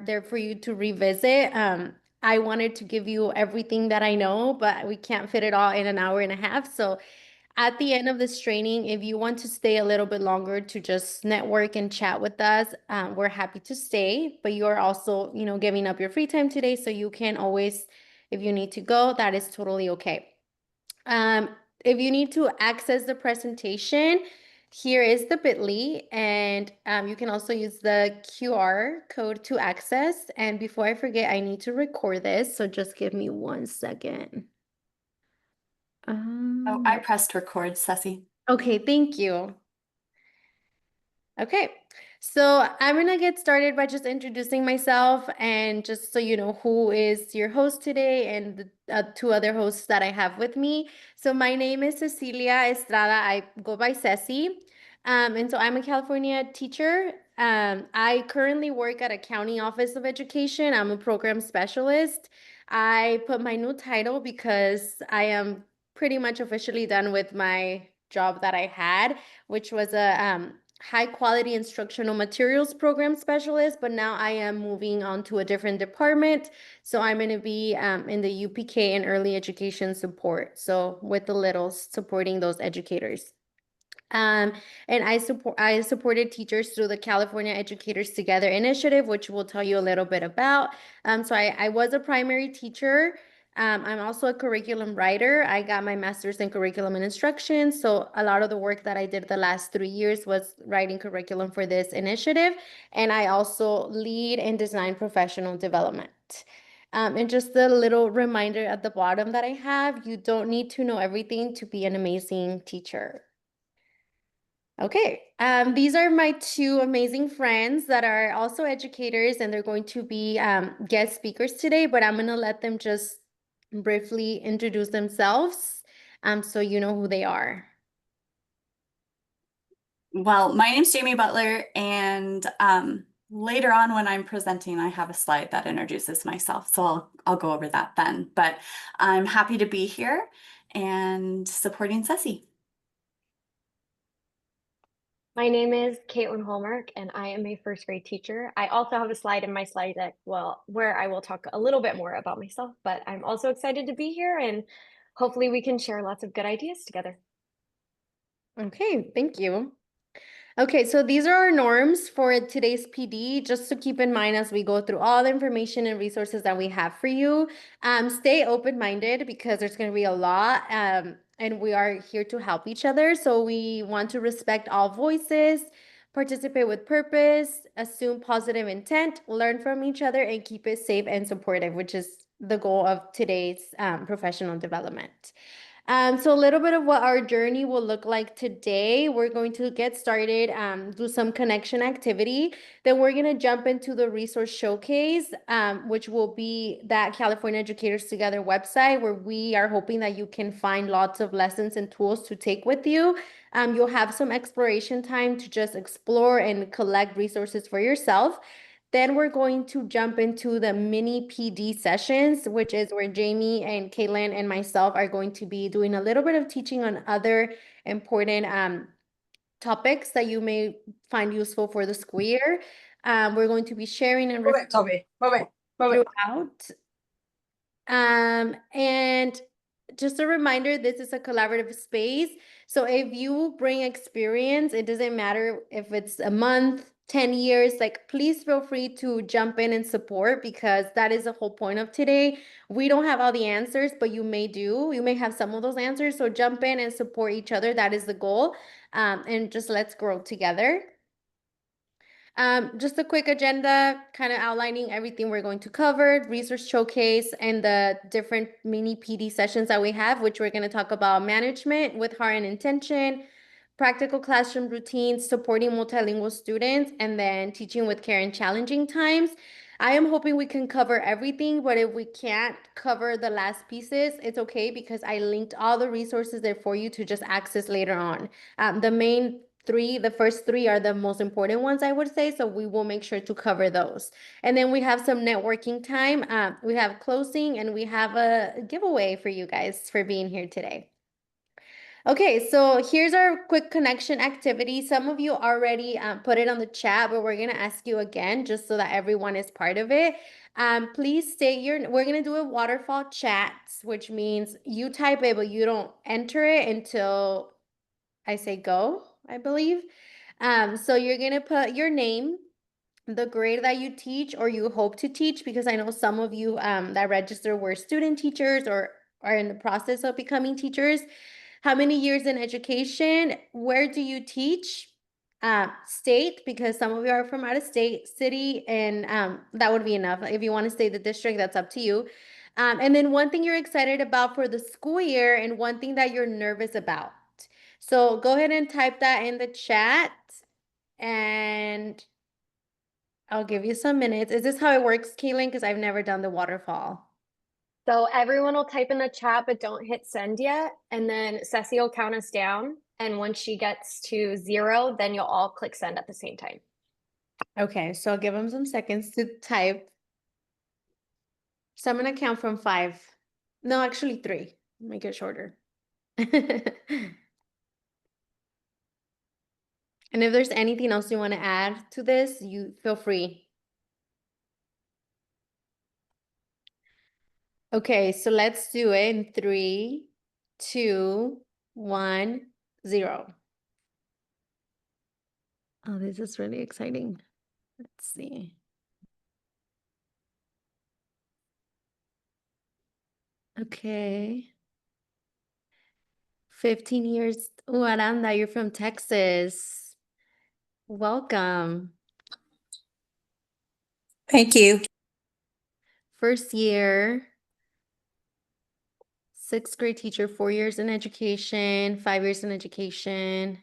there for you to revisit. I wanted to give you everything that I know, but we can't fit it all in an hour and a half. So at the end of this training, if you want to stay a little bit longer to just network and chat with us, we're happy to stay. But you are also, giving up your free time today, so you can always, if you need to go, that is totally okay. Um, if you need to access the presentation, here is the bit.ly, and you can also use the QR code to access. And before I forget, I need to record this, so just give me 1 second. Oh, I pressed record, Ceci. Okay, thank you. Okay, so I'm gonna get started by just introducing myself, and just so you know who is your host today and the two other hosts that I have with me. So my name is Cecilia Estrada. I go by Ceci. And so I'm a California teacher. I currently work at a county office of education. I'm a program specialist. I put my new title because I am pretty much officially done with my job that I had, which was a high quality instructional materials program specialist, but now I am moving on to a different department. So I'm going to be in the UPK and early education support. So with the littles, supporting those educators. And I supported teachers through the California Educators Together initiative, which we'll tell you a little bit about. So I was a primary teacher. I'm also a curriculum writer. I got my master's in curriculum and instruction. So a lot of the work that I did the last 3 years was writing curriculum for this initiative. And I also lead and design professional development. And just a little reminder at the bottom that I have, you don't need to know everything to be an amazing teacher. Okay, these are my two amazing friends that are also educators, and they're going to be guest speakers today, but I'm going to let them just briefly introduce themselves so you know who they are. Well, my name's Jamie Butler, and later on when I'm presenting, I have a slide that introduces myself, so I'll go over that then. But I'm happy to be here and supporting Ceci. My name is Caitlin Hallmark, and I am a first grade teacher. I also have a slide in my slide deck, where I will talk a little bit more about myself, but I'm also excited to be here, and hopefully we can share lots of good ideas together. Okay, thank you. Okay, so these are our norms for today's PD, just to keep in mind as we go through all the information and resources that we have for you. Stay open-minded because there's going to be a lot, and we are here to help each other. So we want to respect all voices, participate with purpose, assume positive intent, learn from each other, and keep it safe and supportive, which is the goal of today's professional development. So a little bit of what our journey will look like today. We're going to get started, do some connection activity. Then we're going to jump into the resource showcase, which will be that California Educators Together website, where we are hoping that you can find lots of lessons and tools to take with you. You'll have some exploration time to just explore and collect resources for yourself. Then we're going to jump into the mini PD sessions, which is where Jamie and Caitlin and myself are going to be doing a little bit of teaching on other important topics that you may find useful for the school year. We're going to be sharing and throughout. And just a reminder, this is a collaborative space. So if you bring experience, it doesn't matter if it's a month, 10 years, like please feel free to jump in and support, because that is the whole point of today. We don't have all the answers, but you may do. You may have some of those answers. So jump in and support each other. That is the goal. And just let's grow together. Just a quick agenda, kind of outlining everything we're going to cover, resource showcase, and the different mini PD sessions that we have, which we're going to talk about management with heart and intention, practical classroom routines, supporting multilingual students, and then teaching with care in challenging times. I am hoping we can cover everything, but if we can't cover the last pieces, it's okay, because I linked all the resources there for you to just access later on. The first three are the most important ones, I would say, so we will make sure to cover those. And then we have some networking time. We have closing, and we have a giveaway for you guys for being here today. Okay, so here's our quick connection activity. Some of you already put it on the chat, but we're gonna ask you again just so that everyone is part of it. Please state we're gonna do a waterfall chat, which means you type it, but you don't enter it until I say go, I believe. So you're gonna put your name, the grade that you teach or you hope to teach, because I know some of you that register were student teachers or are in the process of becoming teachers. How many years in education? Where do you teach? State, because some of you are from out of state, city, and that would be enough. If you want to stay the district, that's up to you. And then one thing you're excited about for the school year and one thing that you're nervous about. So go ahead and type that in the chat and I'll give you some minutes. Is this how it works, Kaylin? Because I've never done the waterfall. So everyone will type in the chat, but don't hit send yet. And then Ceci will count us down. And once she gets to 0, then you'll all click send at the same time. Okay, so I'll give them some seconds to type. So I'm gonna count from 5. No, actually 3. Make it shorter. And if there's anything else you want to add to this, you feel free. Okay, so let's do it in 3, 2, 1, 0. Oh, this is really exciting. Let's see. Okay. 15 years. Oh, Aranda, you're from Texas. Welcome. Thank you. First year, 6th grade teacher, 4 years in education, 5 years in education.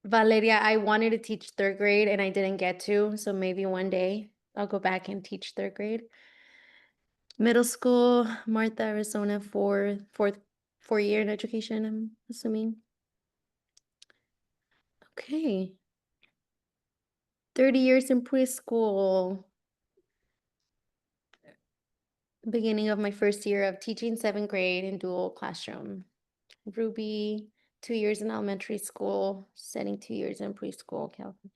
Valeria, I wanted to teach 3rd grade and I didn't get to, so maybe one day I'll go back and teach 3rd grade. Middle school, Martha, Arizona, 4 year in education, I'm assuming. Okay. 30 years in preschool. Beginning of my first year of teaching 7th grade in dual classroom. Ruby, 2 years in elementary school, setting 2 years in preschool, California.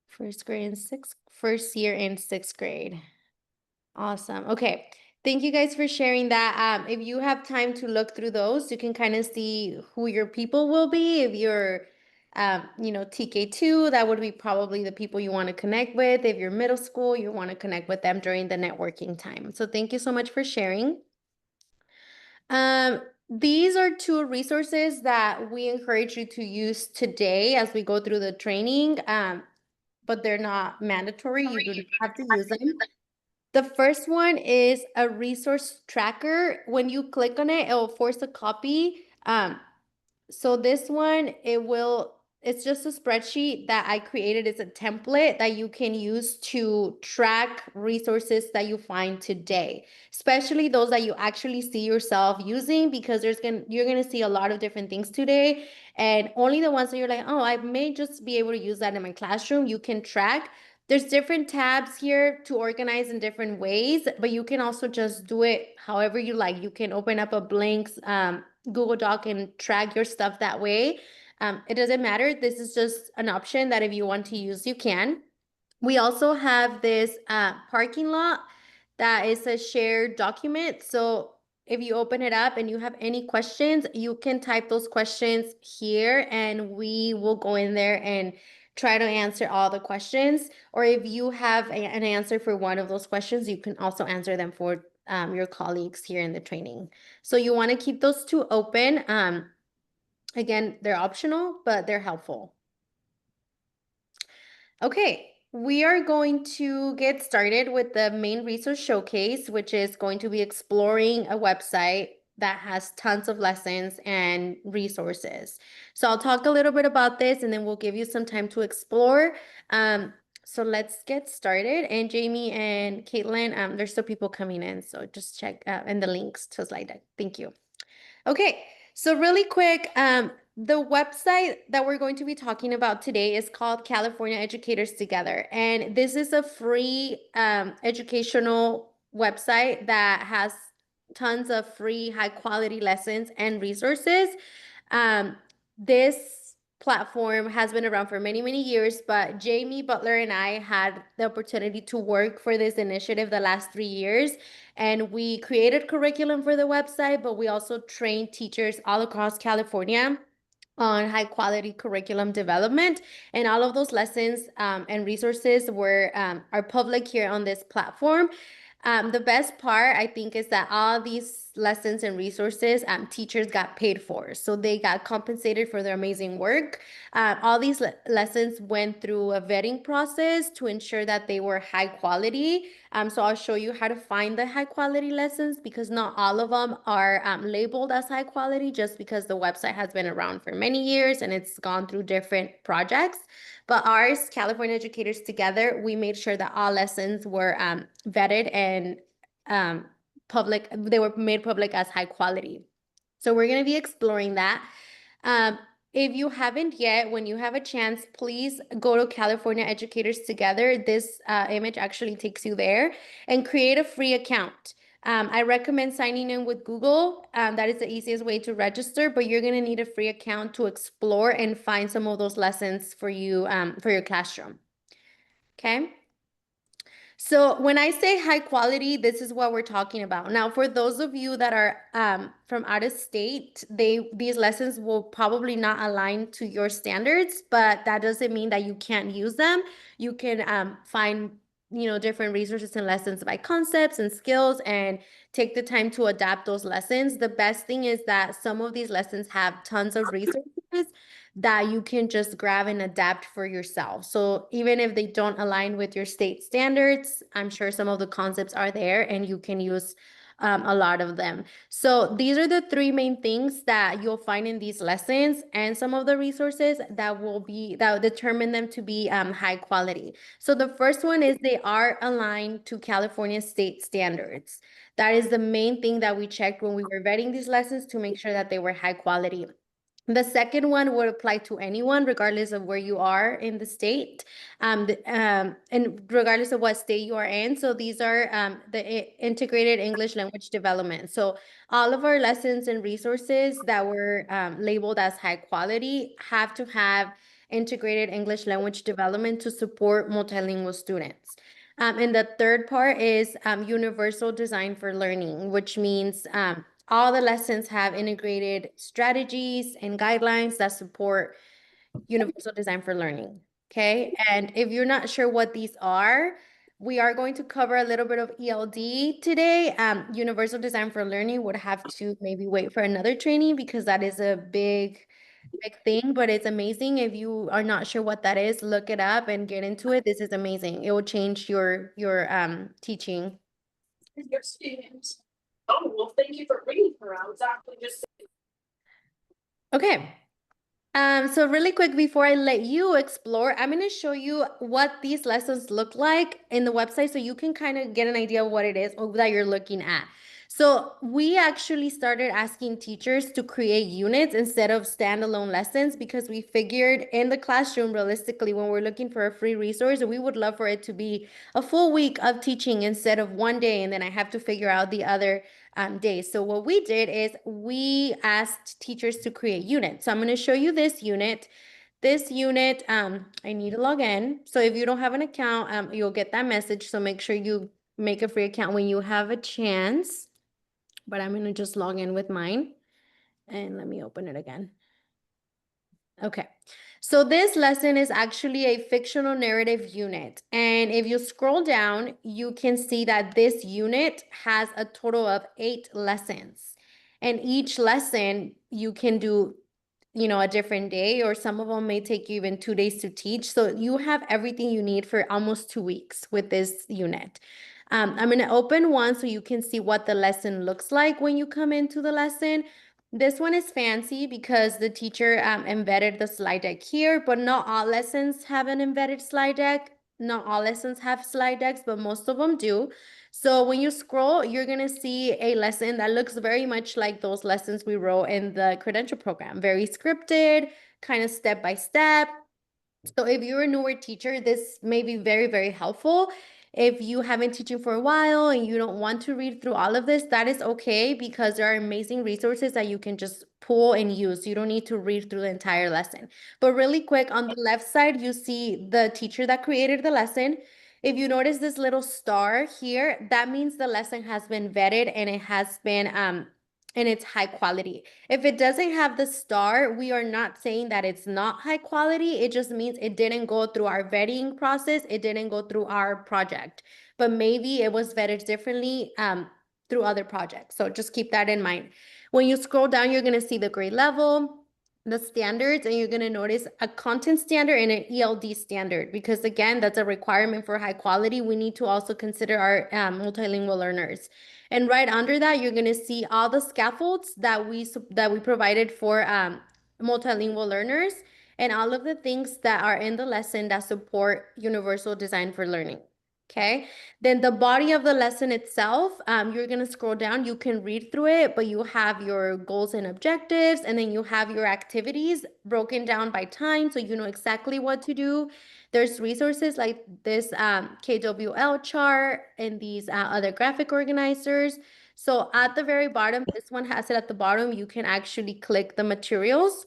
First year in 6th grade. Awesome. Okay. Thank you guys for sharing that. If you have time to look through those, you can kind of see who your people will be. If you're, TK2, that would be probably the people you want to connect with. If you're middle school, you want to connect with them during the networking time. So thank you so much for sharing. These are 2 resources that we encourage you to use today as we go through the training, but they're not mandatory. You do not have to use them. The first one is a resource tracker. When you click on it, it will force a copy. So this one, it's just a spreadsheet that I created. It's a template that you can use to track resources that you find today, especially those that you actually see yourself using, because you're gonna see a lot of different things today, and only the ones that you're like, oh, I may just be able to use that in my classroom, you can track. There's different tabs here to organize in different ways, but you can also just do it however you like. You can open up a blank Google Doc and track your stuff that way. It doesn't matter. This is just an option that if you want to use, you can. We also have this parking lot that is a shared document. So if you open it up and you have any questions, you can type those questions here and we will go in there and try to answer all the questions. Or if you have an answer for one of those questions, you can also answer them for your colleagues here in the training. So you want to keep those 2 open. Again, they're optional, but they're helpful. Okay, we are going to get started with the main resource showcase, which is going to be exploring a website that has tons of lessons and resources. So I'll talk a little bit about this and then we'll give you some time to explore. So let's get started. And Jamie and Caitlin, there's still people coming in, so just check in the links to slide deck. Thank you. Okay, so really quick, the website that we're going to be talking about today is called California Educators Together. And this is a free educational website that has tons of free, high quality lessons and resources. This platform has been around for many, many years, but Jamie Butler and I had the opportunity to work for this initiative the last 3 years. And we created curriculum for the website, but we also trained teachers all across California on high quality curriculum development. And all of those lessons and resources are public here on this platform. The best part, I think, is that all these lessons and resources teachers got paid for. So they got compensated for their amazing work. All these lessons went through a vetting process to ensure that they were high quality. So I'll show you how to find the high quality lessons, because not all of them are labeled as high quality just because the website has been around for many years and it's gone through different projects. But ours, California Educators Together, we made sure that all lessons were vetted and public. They were made public as high quality. So we're going to be exploring that. If you haven't yet, when you have a chance, please go to California Educators Together. This image actually takes you there, and create a free account. I recommend signing in with Google. That is the easiest way to register, but you're going to need a free account to explore and find some of those lessons for you for your classroom. Okay. So when I say high quality, this is what we're talking about. Now, for those of you that are from out of state, these lessons will probably not align to your standards, but that doesn't mean that you can't use them. You can find different resources and lessons by concepts and skills, and take the time to adapt those lessons. The best thing is that some of these lessons have tons of resources that you can just grab and adapt for yourself. So even if they don't align with your state standards, I'm sure some of the concepts are there and you can use a lot of them. So these are the three main things that you'll find in these lessons, and some of the resources that will determine them to be high quality. So the first one is they are aligned to California state standards. That is the main thing that we checked when we were vetting these lessons, to make sure that they were high quality. The second one would apply to anyone, regardless of where you are in the state, and regardless of what state you are in. So these are the integrated English language development. So all of our lessons and resources that were labeled as high quality have to have integrated English language development to support multilingual students. And the third part is universal design for learning, which means all the lessons have integrated strategies and guidelines that support universal design for learning. Okay. And if you're not sure what these are, we are going to cover a little bit of ELD today. Universal design for learning would have to maybe wait for another training, because that is a big thing, but it's amazing. If you are not sure what that is, look it up and get into it. This is amazing. It will change your teaching. Your students. Oh, well, thank you for reading her. I was actually just. Okay. So really quick, before I let you explore, I'm going to show you what these lessons look like in the website, so you can kind of get an idea of what it is that you're looking at. So we actually started asking teachers to create units instead of standalone lessons, because we figured in the classroom, realistically, when we're looking for a free resource, we would love for it to be a full week of teaching instead of one day, and then I have to figure out the other days. So what we did is we asked teachers to create units. So I'm going to show you this unit. This unit, I need to log in. So if you don't have an account, you'll get that message. So make sure you make a free account when you have a chance. But I'm going to just log in with mine. And let me open it again. Okay. So this lesson is actually a fictional narrative unit. And if you scroll down, you can see that this unit has a total of 8 lessons. And each lesson you can do, a different day, or some of them may take you even 2 days to teach. So you have everything you need for almost 2 weeks with this unit. I'm going to open one so you can see what the lesson looks like when you come into the lesson. This one is fancy because the teacher embedded the slide deck here, but not all lessons have an embedded slide deck. Not all lessons have slide decks, but most of them do. So when you scroll, you're going to see a lesson that looks very much like those lessons we wrote in the credential program. Very scripted, kind of step by step. So if you're a newer teacher, this may be very, very helpful. If you have been teaching for a while and you don't want to read through all of this, that is okay because there are amazing resources that you can just pull and use. You don't need to read through the entire lesson. But really quick, on the left side, you see the teacher that created the lesson. If you notice this little star here, that means the lesson has been vetted and it has been and it's high quality. If it doesn't have the star, we are not saying that it's not high quality. It just means it didn't go through our vetting process. It didn't go through our project, but maybe it was vetted differently through other projects. So just keep that in mind. When you scroll down, you're going to see the grade level, the standards, and you're going to notice a content standard and an ELD standard, because again, that's a requirement for high quality. We need to also consider our multilingual learners. And right under that, you're going to see all the scaffolds that we provided for multilingual learners and all of the things that are in the lesson that support universal design for learning. Okay, then the body of the lesson itself, you're going to scroll down. You can read through it, but you have your goals and objectives, and then you have your activities broken down by time, so you know exactly what to do. There's resources like this KWL chart and these other graphic organizers. So at the very bottom, this one has it at the bottom. You can actually click the materials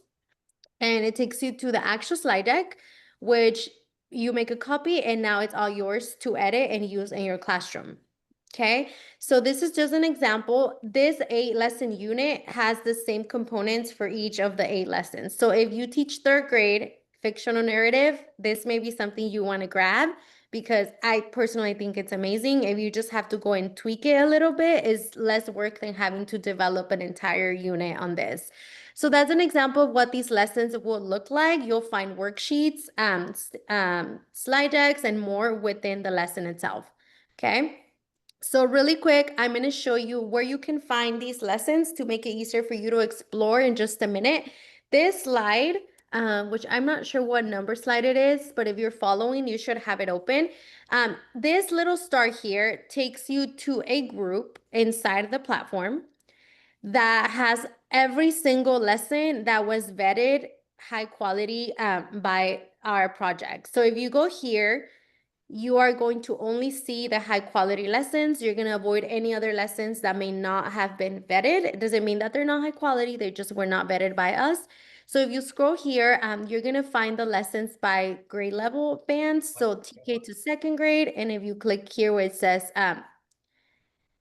and it takes you to the actual slide deck, which you make a copy and now it's all yours to edit and use in your classroom. Okay, so this is just an example. This 8 lesson unit has the same components for each of the 8 lessons. So if you teach 3rd grade fictional narrative, this may be something you want to grab because I personally think it's amazing. If you just have to go and tweak it a little bit, it's less work than having to develop an entire unit on this. So that's an example of what these lessons will look like. You'll find worksheets, slide decks, and more within the lesson itself. Okay. So really quick, I'm going to show you where you can find these lessons to make it easier for you to explore in just a minute. This slide, which I'm not sure what number slide it is, but if you're following, you should have it open. This little star here takes you to a group inside of the platform that has every single lesson that was vetted high quality by our project. So if you go here, you are going to only see the high quality lessons. You're going to avoid any other lessons that may not have been vetted. It doesn't mean that they're not high quality. They just were not vetted by us. So if you scroll here, you're going to find the lessons by grade level bands. So TK to 2nd grade. And if you click here where it says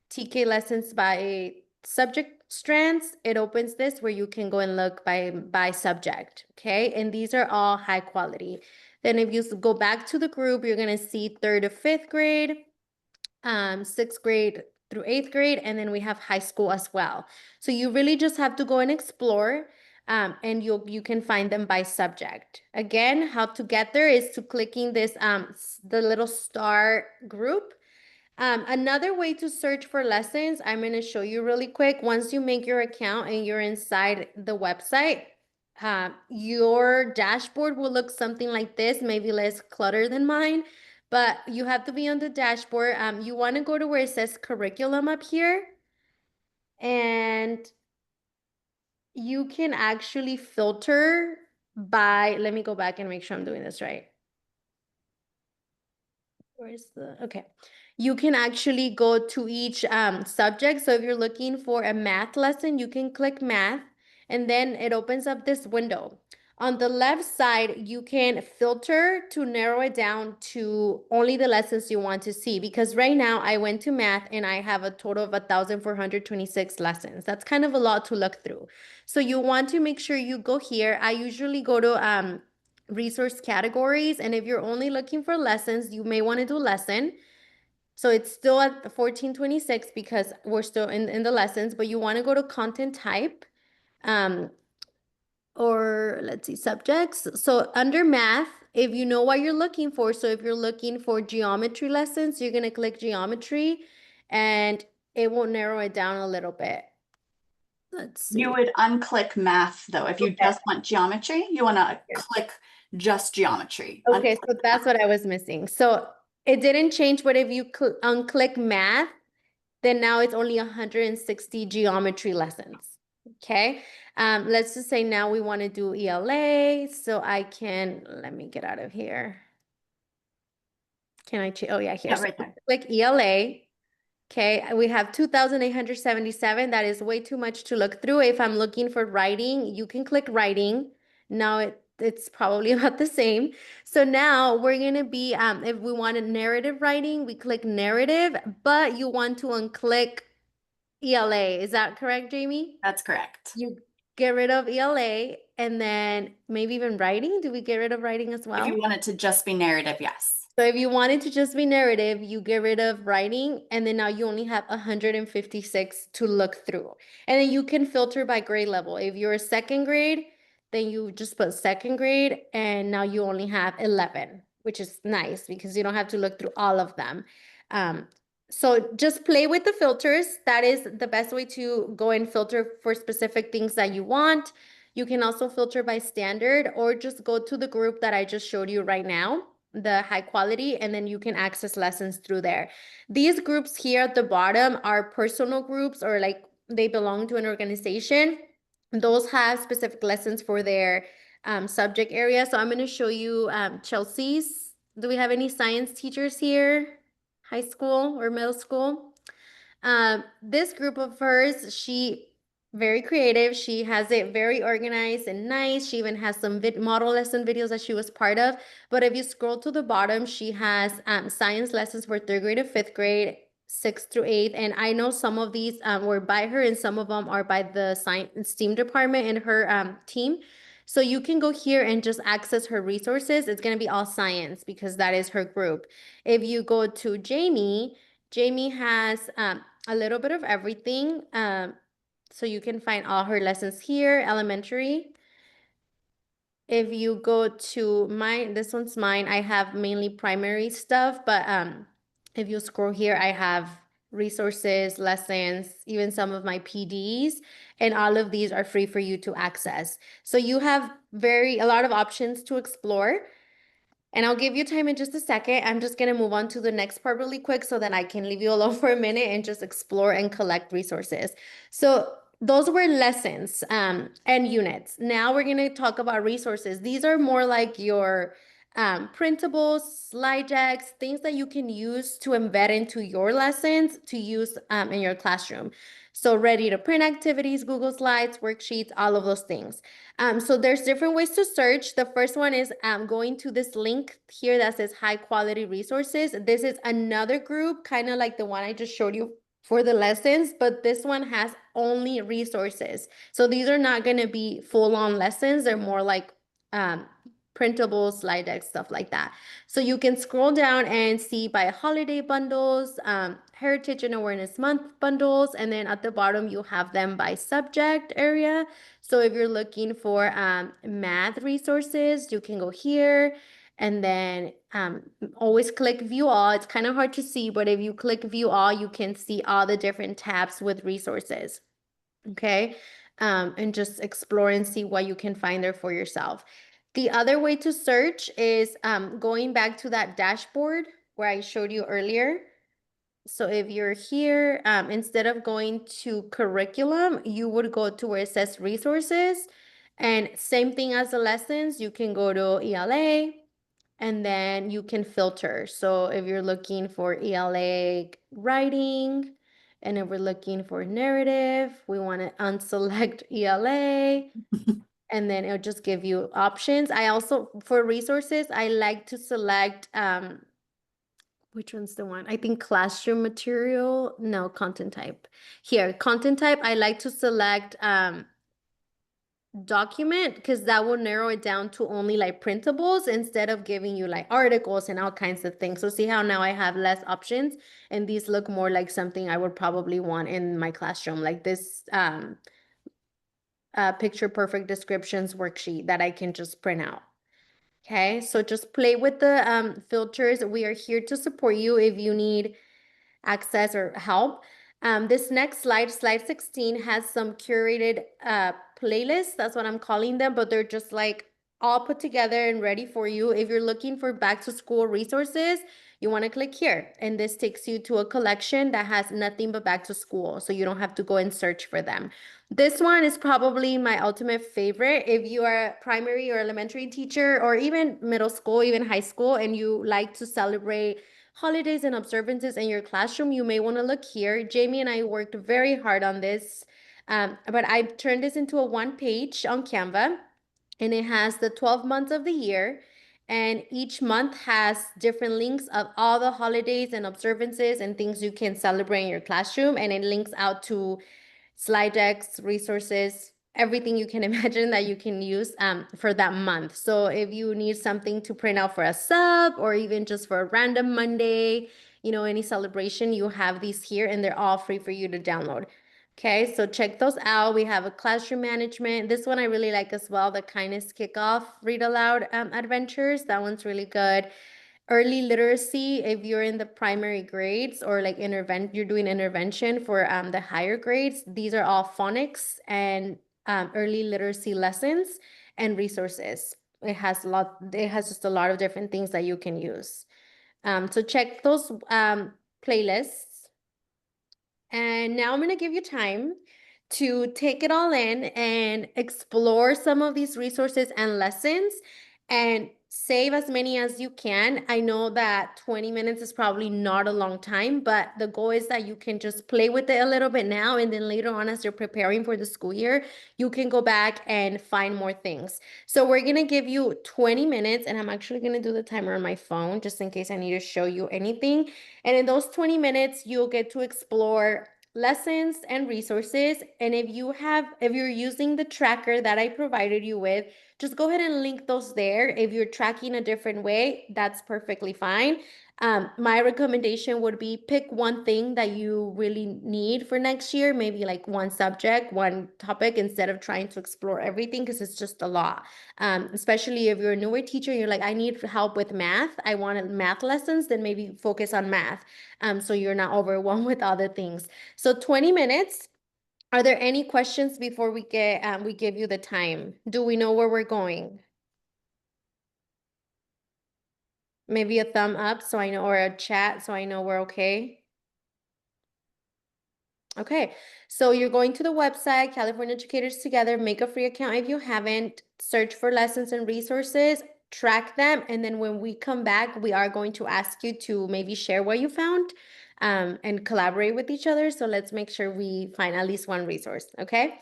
TK lessons by subject strands, it opens this where you can go and look by subject. Okay. And these are all high quality. Then if you go back to the group, you're going to see 3rd to 5th grade, 6th grade through 8th grade, and then we have high school as well. So you really just have to go and explore, and you can find them by subject. Again, how to get there is to clicking this the little star group. Another way to search for lessons, I'm going to show you really quick. Once you make your account and you're inside the website, your dashboard will look something like this, maybe less cluttered than mine, but you have to be on the dashboard. You want to go to where it says curriculum up here, and you can actually filter by, let me go back and make sure I'm doing this right. Where's the, okay. You can actually go to each subject. So if you're looking for a math lesson, you can click math, and then it opens up this window. On the left side, you can filter to narrow it down to only the lessons you want to see, because right now I went to math and I have a total of 1,426 lessons. That's kind of a lot to look through. So you want to make sure you go here. I usually go to resource categories, and if you're only looking for lessons, you may want to do lesson. So it's still at 1426 because we're still in the lessons, but you want to go to content type, or let's see, subjects. So under math, if you know what you're looking for, so if you're looking for geometry lessons, you're going to click geometry and it will narrow it down a little bit. Let's see. You would unclick math though. If you just want geometry, you want to click just geometry. Okay, so that's what I was missing. So it didn't change, but if you unclick math, then now it's only 160 geometry lessons. Okay, let's just say now we want to do ELA. So I can, let me get out of here. Can I change? Oh yeah, here. Yeah, So right there. click ELA. Okay, we have 2,877. That is way too much to look through. If I'm looking for writing, you can click writing. Now it's probably about the same. So now we're gonna be, if we wanted narrative writing, we click narrative, but you want to unclick ELA. Is that correct, Jamie? That's correct. You get rid of ELA and then maybe even writing. Do we get rid of writing as well? If you want it to just be narrative, yes. So if you want it to just be narrative, you get rid of writing, and then now you only have 156 to look through. And then you can filter by grade level. If you're a second grade, then you just put second grade, and now you only have 11, which is nice because you don't have to look through all of them. So just play with the filters. That is the best way to go and filter for specific things that you want. You can also filter by standard, or just go to the group that I just showed you right now, the high quality, and then you can access lessons through there. These groups here at the bottom are personal groups, or like they belong to an organization. Those have specific lessons for their subject area. So I'm going to show you Chelsea's. Do we have any science teachers here? High school or middle school? This group of hers, she very creative. She has it very organized and nice. She even has some model lesson videos that she was part of. But if you scroll to the bottom, she has science lessons for third grade and fifth grade, 6th through 8th. And I know some of these were by her, and some of them are by the science and STEAM department and her team. So you can go here and just access her resources. It's going to be all science because that is her group. If you go to Jamie, Jamie has a little bit of everything. So you can find all her lessons here, elementary. If you go to mine, this one's mine. I have mainly primary stuff, but if you scroll here, I have resources, lessons, even some of my PDs, and all of these are free for you to access. So you have a lot of options to explore. And I'll give you time in just a second. I'm just going to move on to the next part really quick so that I can leave you alone for a minute and just explore and collect resources. So those were lessons and units. Now we're going to talk about resources. These are more like your printables, slide decks, things that you can use to embed into your lessons to use in your classroom. So ready to print activities, Google Slides, worksheets, all of those things. So there's different ways to search. The first one is going to this link here that says high quality resources. This is another group, kind of like the one I just showed you for the lessons, but this one has only resources. So these are not going to be full-on lessons. They're more like printables, slide decks, stuff like that. So you can scroll down and see by holiday bundles, Heritage and Awareness Month bundles, and then at the bottom you have them by subject area. So if you're looking for math resources, you can go here and then always click view all. It's kind of hard to see, but if you click view all, you can see all the different tabs with resources. Okay, and just explore and see what you can find there for yourself. The other way to search is going back to that dashboard where I showed you earlier. So if you're here, instead of going to curriculum, you would go to where it says resources. And same thing as the lessons, you can go to ELA and then you can filter. So if you're looking for ELA writing, and if we're looking for narrative, we want to unselect ELA. And then it'll just give you options. I also, for resources, I like to select, which one's the one? I think classroom material. No, content type. Here, content type, I like to select document because that will narrow it down to only like printables instead of giving you like articles and all kinds of things. So see how now I have less options and these look more like something I would probably want in my classroom, like this picture perfect descriptions worksheet that I can just print out. Okay, so just play with the filters. We are here to support you if you need access or help. This next slide, slide 16, has some curated playlists. That's what I'm calling them, but they're just like all put together and ready for you. If you're looking for back to school resources, you want to click here. And this takes you to a collection that has nothing but back to school. So you don't have to go and search for them. This one is probably my ultimate favorite. If you are a primary or elementary teacher, or even middle school, even high school, and you like to celebrate holidays and observances in your classroom, you may want to look here. Jamie and I worked very hard on this, but I turned this into a one page on Canva, and it has the 12 months of the year. And each month has different links of all the holidays and observances and things you can celebrate in your classroom. And it links out to slide decks, resources, everything you can imagine that you can use for that month. So if you need something to print out for a sub, or even just for a random Monday, any celebration, you have these here, and they're all free for you to download. Okay, so check those out. We have a classroom management. This one I really like as well, the Kindness Kickoff Read Aloud Adventures. That one's really good. Early literacy, if you're in the primary grades, or like you're doing intervention for the higher grades, these are all phonics and early literacy lessons and resources. It has just a lot of different things that you can use. So check those playlists. And now I'm going to give you time to take it all in and explore some of these resources and lessons, and save as many as you can. I know that 20 minutes is probably not a long time, but the goal is that you can just play with it a little bit now, and then later on, as you're preparing for the school year, you can go back and find more things. So we're going to give you 20 minutes, and I'm actually going to do the timer on my phone just in case I need to show you anything. And in those 20 minutes, you'll get to explore lessons and resources. And if you're using the tracker that I provided you with, just go ahead and link those there. If you're tracking a different way, that's perfectly fine. My recommendation would be pick one thing that you really need for next year, maybe like one subject, one topic, instead of trying to explore everything, because it's just a lot. Especially if you're a newer teacher, you're like, I need help with math. I wanted math lessons, then maybe focus on math. So you're not overwhelmed with other things. So 20 minutes. Are there any questions before we give you the time? Do we know where we're going? Maybe a thumb up so I know, or a chat so I know we're okay. Okay, so you're going to the website, California Educators Together, make a free account if you haven't, search for lessons and resources, track them, and then when we come back, we are going to ask you to maybe share what you found and collaborate with each other. So let's make sure we find at least one resource, okay?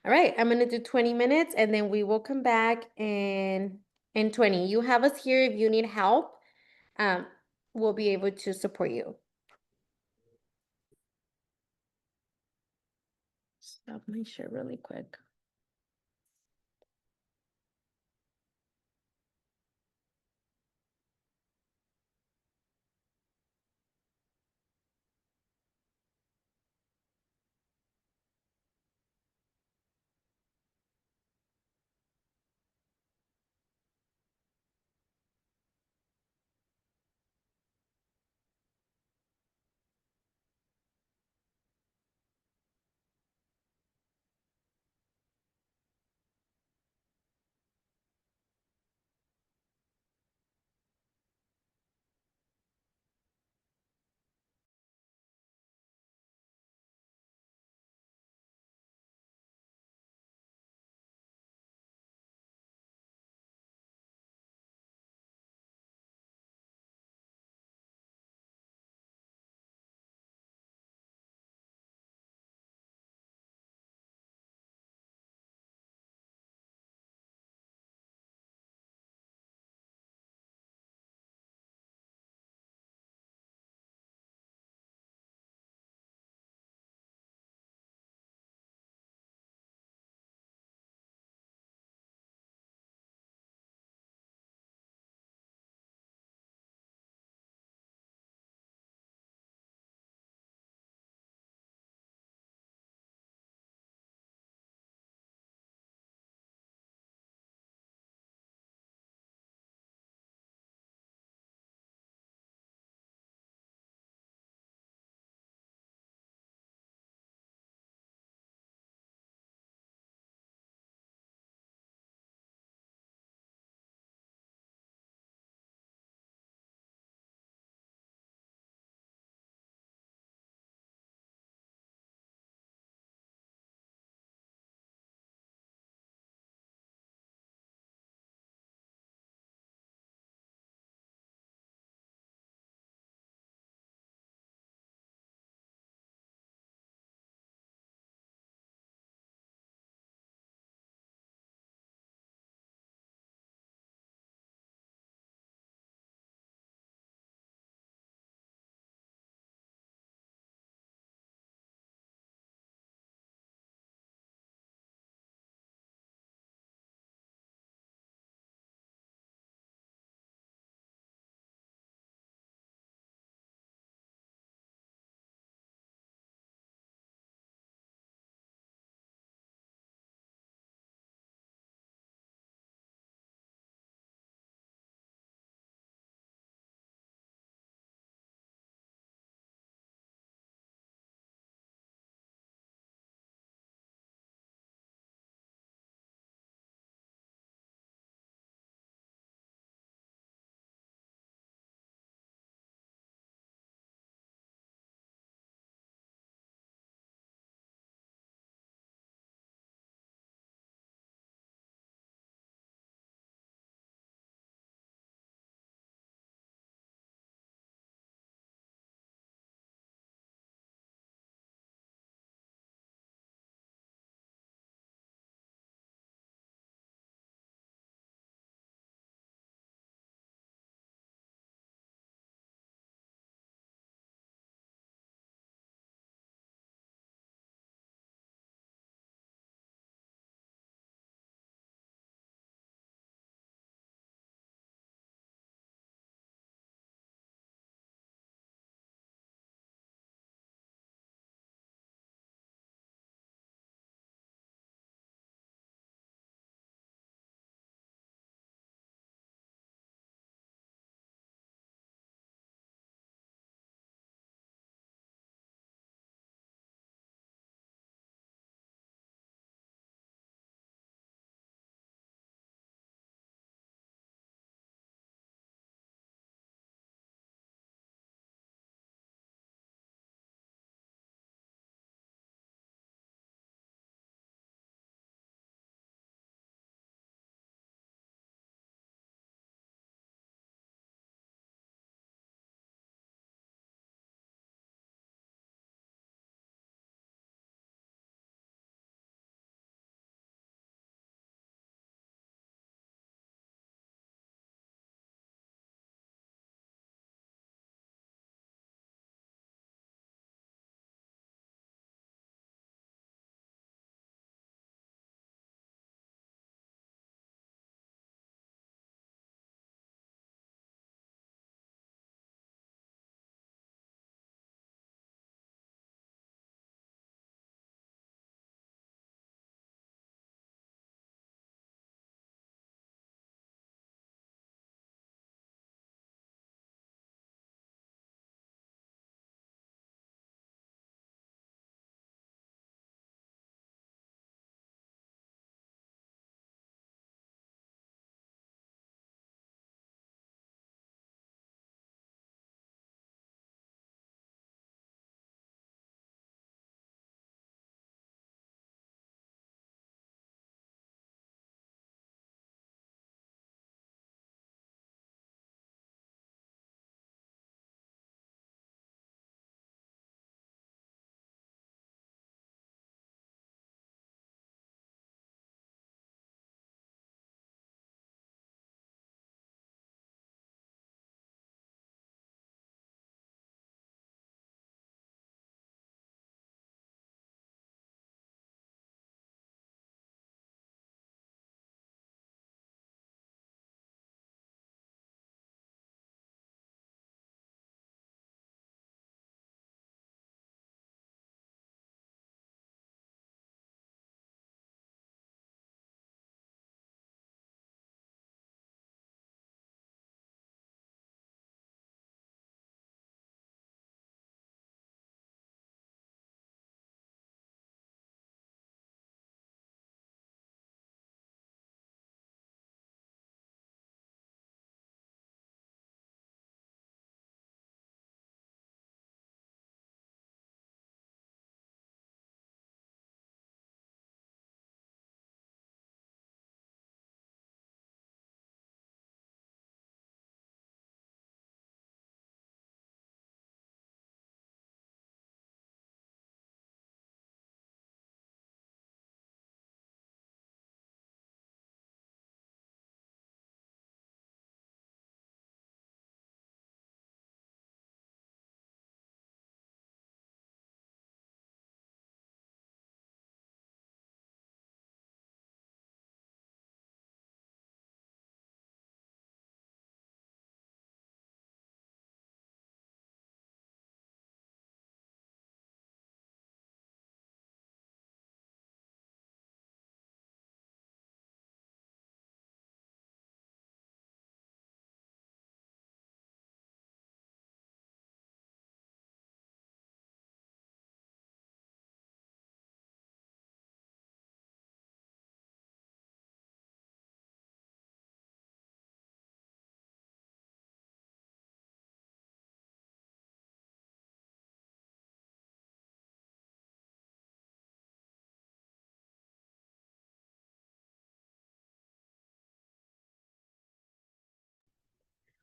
All right, I'm gonna do 20 minutes, and then we will come back in 20. You have us here if you need help. Um, we'll be able to support you. Stop my share really quick.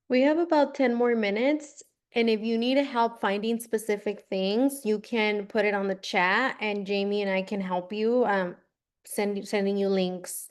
We have about 10 more minutes, and if you need help finding specific things, you can put it on the chat, and Jamie and I can help you sending you links.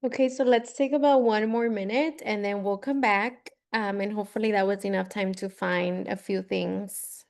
Okay, so let's take about 1 more minute and then we'll come back. And hopefully that was enough time to find a few things.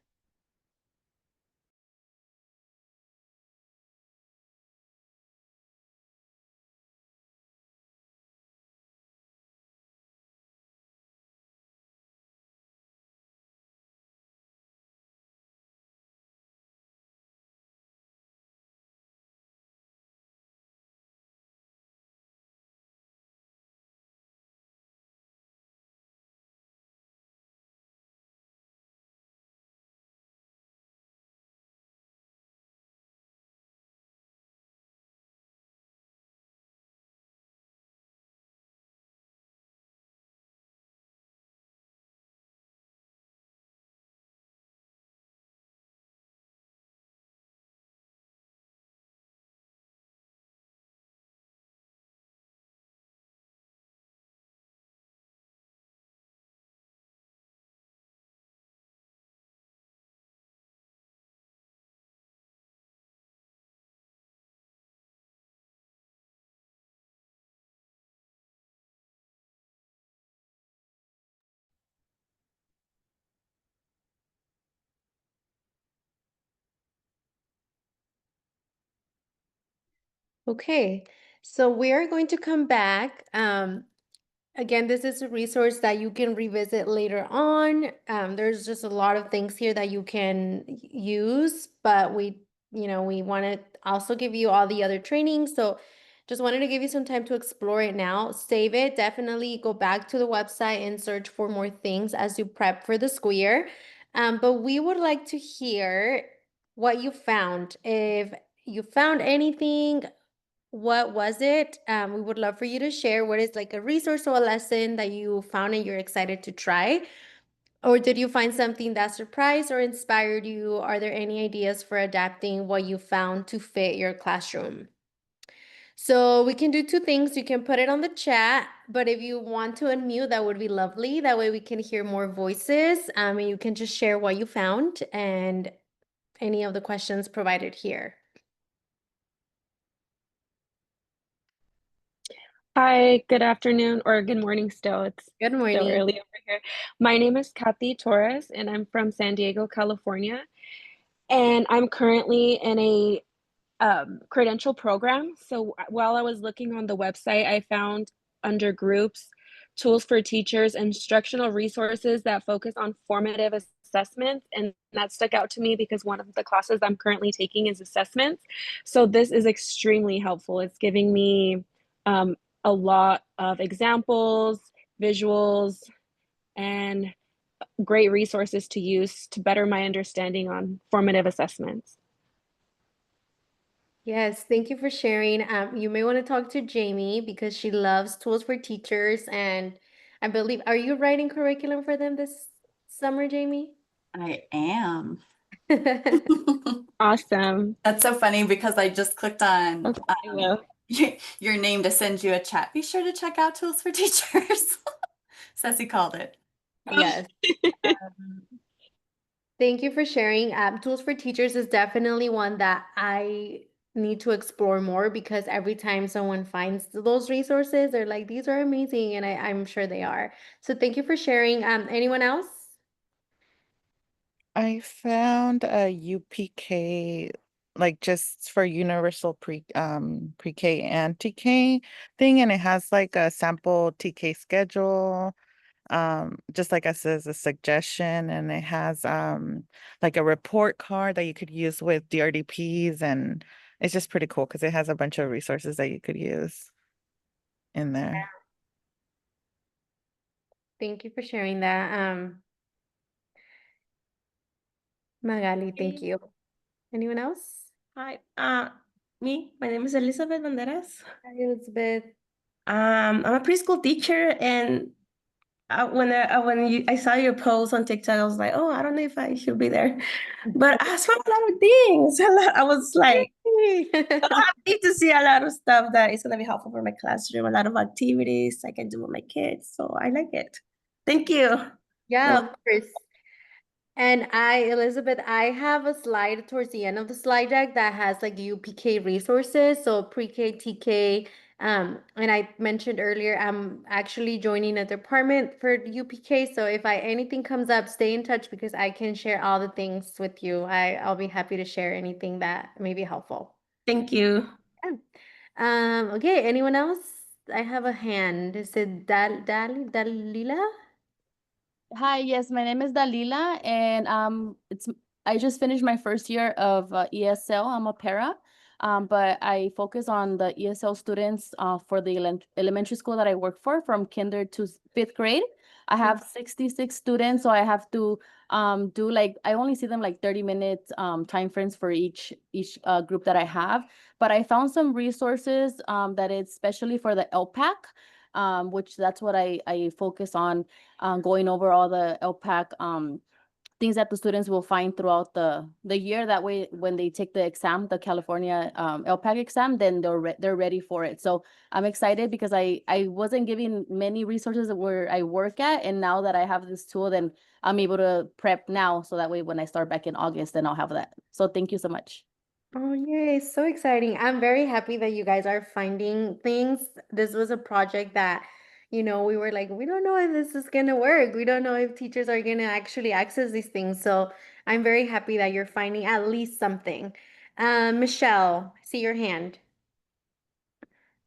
Okay, so we are going to come back. Again, this is a resource that you can revisit later on. There's just a lot of things here that you can use, but we want to also give you all the other trainings. So just wanted to give you some time to explore it now. Save it. Definitely go back to the website and search for more things as you prep for the school year. But we would like to hear what you found. If you found anything, what was it? We would love for you to share what is like a resource or a lesson that you found and you're excited to try. Or did you find something that surprised or inspired you? Are there any ideas for adapting what you found to fit your classroom? So we can do two things. You can put it on the chat, but if you want to unmute, that would be lovely. That way we can hear more voices. And you can just share what you found and any of the questions provided here. Hi, good afternoon or good morning still. It's Good still morning. early over here. My name is Kathy Torres and I'm from San Diego, California. And I'm currently in a credential program. So while I was looking on the website, I found under groups, tools for teachers, instructional resources that focus on formative assessments. And that stuck out to me because one of the classes I'm currently taking is assessments. So this is extremely helpful. It's giving me a lot of examples, visuals, and great resources to use to better my understanding on formative assessments. Yes, thank you for sharing. You may want to talk to Jamie because she loves tools for teachers, and I believe, are you writing curriculum for them this summer, Jamie? I am. Awesome. That's so funny because I just clicked on Okay, I will. your name to send you a chat. Be sure to check out Tools for Teachers. Ceci called it. Yes. Thank you for sharing. Tools for Teachers is definitely one that I need to explore more because every time someone finds those resources, they're like, these are amazing, and I'm sure they are. So thank you for sharing. Anyone else? I found a UPK, like just for universal pre-K and TK thing, and it has like a sample TK schedule, just like I said, as a suggestion, and it has like a report card that you could use with DRDPs, and it's just pretty cool because it has a bunch of resources that you could use in there. Thank you for sharing that. Magali, thank you. Anyone else? Hi, my name is Elizabeth Banderas. Hi, Elizabeth. I'm a preschool teacher, and I saw your post on TikTok, I was like, oh, I don't know if I should be there, but I saw a lot of things. I was like, happy to see a lot of stuff that is gonna be helpful for my classroom. A lot of activities I can do with my kids, so I like it. Thank you. Yeah, Well, of course. And Elizabeth, I have a slide towards the end of the slide deck that has like UPK resources, so pre-K, TK, And I mentioned earlier, I'm actually joining a department for UPK. So if anything comes up, stay in touch because I can share all the things with you. I'll be happy to share anything that may be helpful. Thank you. Yeah. Okay, anyone else? I have a hand. Is it Dalila? Hi, yes, my name is Dalila, and I just finished my first year of ESL. I'm a para, but I focus on the ESL students for the elementary school that I work for, from kinder to fifth grade. I have 66 students, so I have to do like, I only see them like 30-minute time frames for each group that I have. But I found some resources that it's especially for the LPAC, which that's what I focus on, going over all the LPAC things that the students will find throughout the year. That way, when they take the exam, the California LPAC exam, then they're ready for it. So I'm excited because I wasn't given many resources where I work at, and now that I have this tool, then I'm able to prep now. So that way, when I start back in August, then I'll have that. So thank you so much. Oh, yay, so exciting. I'm very happy that you guys are finding things. This was a project that, we were like, we don't know if this is gonna work. We don't know if teachers are gonna actually access these things. So I'm very happy that you're finding at least something. Michelle, I see your hand.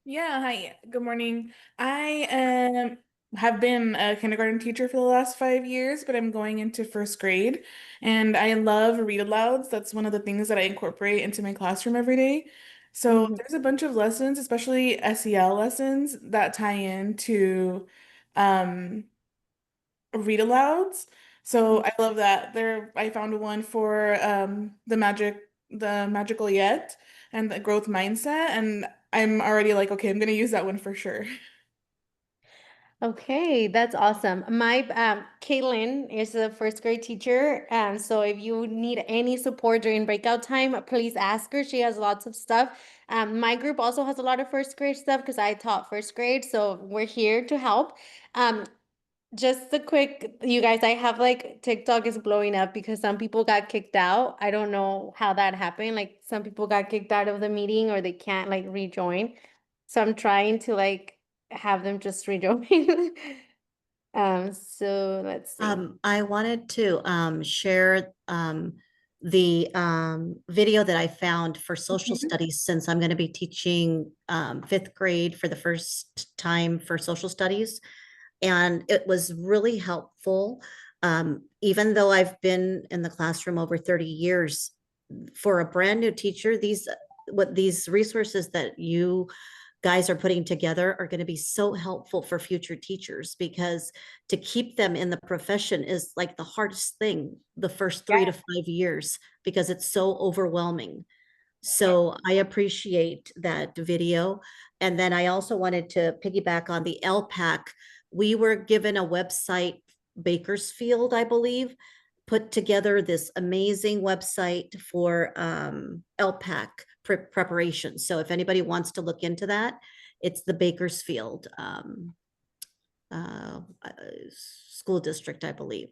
Yeah, hi. Good morning. I have been a kindergarten teacher for the last 5 years, but I'm going into first grade, and I love read alouds. That's one of the things that I incorporate into my classroom every day. So Mhm. there's a bunch of lessons, especially SEL lessons, that tie into um, read alouds. So I love that. I found one for the magical yet and the growth mindset, and I'm already like, okay, I'm gonna use that one for sure. Okay, that's awesome. My Caitlin is a first grade teacher, and so if you need any support during breakout time, please ask her. She has lots of stuff. My group also has a lot of first grade stuff because I taught first grade, so we're here to help. Um, just a quick, you guys, I have like TikTok is blowing up because some people got kicked out. I don't know how that happened. Like some people got kicked out of the meeting or they can't like rejoin. So I'm trying to like have them just rejoin. So let's see. I wanted to share the video that I found for social Mhm. studies, since I'm going to be teaching fifth grade for the first time for social studies. And it was really helpful. Even though I've been in the classroom over 30 years, for a brand new teacher, these resources that you guys are putting together are going to be so helpful for future teachers, because to keep them in the profession is like the hardest thing the first 3 to 5 years, because it's so overwhelming. So I appreciate that video. And then I also wanted to piggyback on the LPAC. We were given a website, Bakersfield, I believe, put together this amazing website for LPAC preparation. So if anybody wants to look into that, it's the Bakersfield uh, uh, school district, I believe.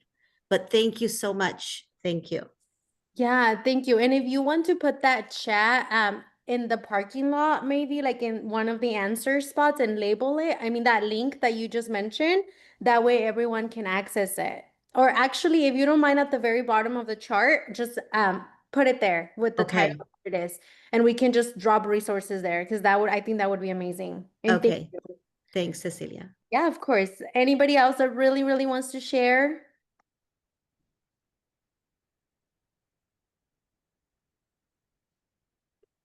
But thank you so much. Thank you. Yeah, thank you. And if you want to put that chat in the parking lot, maybe like in one of the answer spots and label it, I mean that link that you just mentioned, that way everyone can access it. Or actually, if you don't mind, at the very bottom of the chart, just put it there with the Okay. title of what it is. And we can just drop resources there because I think that would be amazing. And thank Okay. you. Thanks, Cecilia. Yeah, of course. Anybody else that really, really wants to share?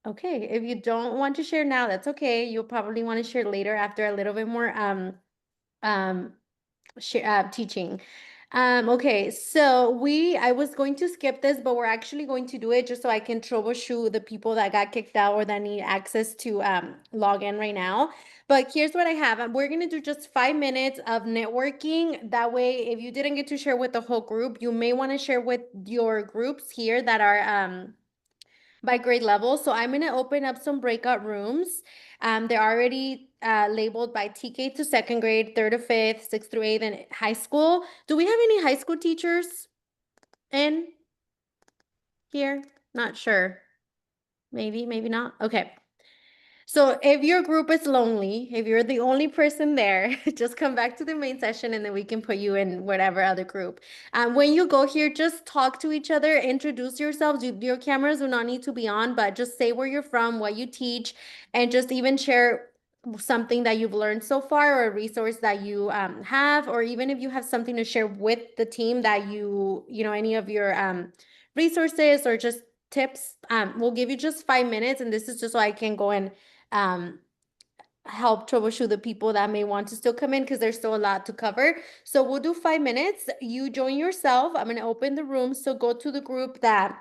Okay, if you don't want to share now, that's okay. You'll probably want to share later after a little bit more um teaching. Okay, so I was going to skip this, but we're actually going to do it just so I can troubleshoot the people that got kicked out or that need access to log in right now. But here's what I have. We're gonna do just 5 minutes of networking. That way, if you didn't get to share with the whole group, you may want to share with your groups here that are by grade level. So I'm going to open up some breakout rooms. They're already labeled by TK to second grade, third to fifth, sixth through eighth, and high school. Do we have any high school teachers in here? Not sure. Maybe, maybe not. Okay. So if your group is lonely, if you're the only person there, just come back to the main session and then we can put you in whatever other group. When you go here, just talk to each other, introduce yourselves. Your cameras do not need to be on, but just say where you're from, what you teach, and just even share something that you've learned so far or a resource that you have, or even if you have something to share with the team that you know, any of your resources or just tips. We'll give you just 5 minutes, and this is just so I can go and um, help troubleshoot the people that may want to still come in because there's still a lot to cover. So we'll do 5 minutes. You join yourself. I'm going to open the room. So go to the group that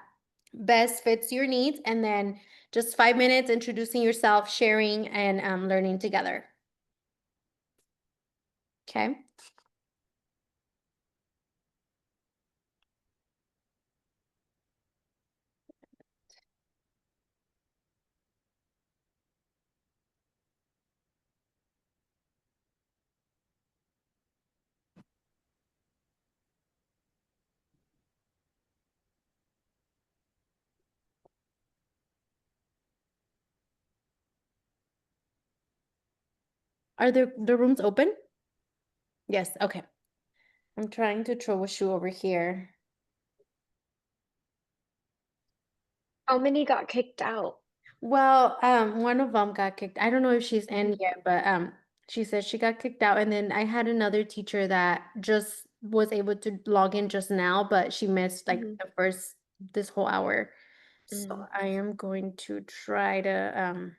best fits your needs, and then just 5 minutes introducing yourself, sharing, and learning together. Okay. Are the rooms open? Yes, okay. I'm trying to troubleshoot over here. How many got kicked out? Well, one of them got kicked. I don't know if she's in yet, but she said she got kicked out. And then I had another teacher that just was able to log in just now, but she missed like Mhm. the first this whole hour. So Mm. I am going to try to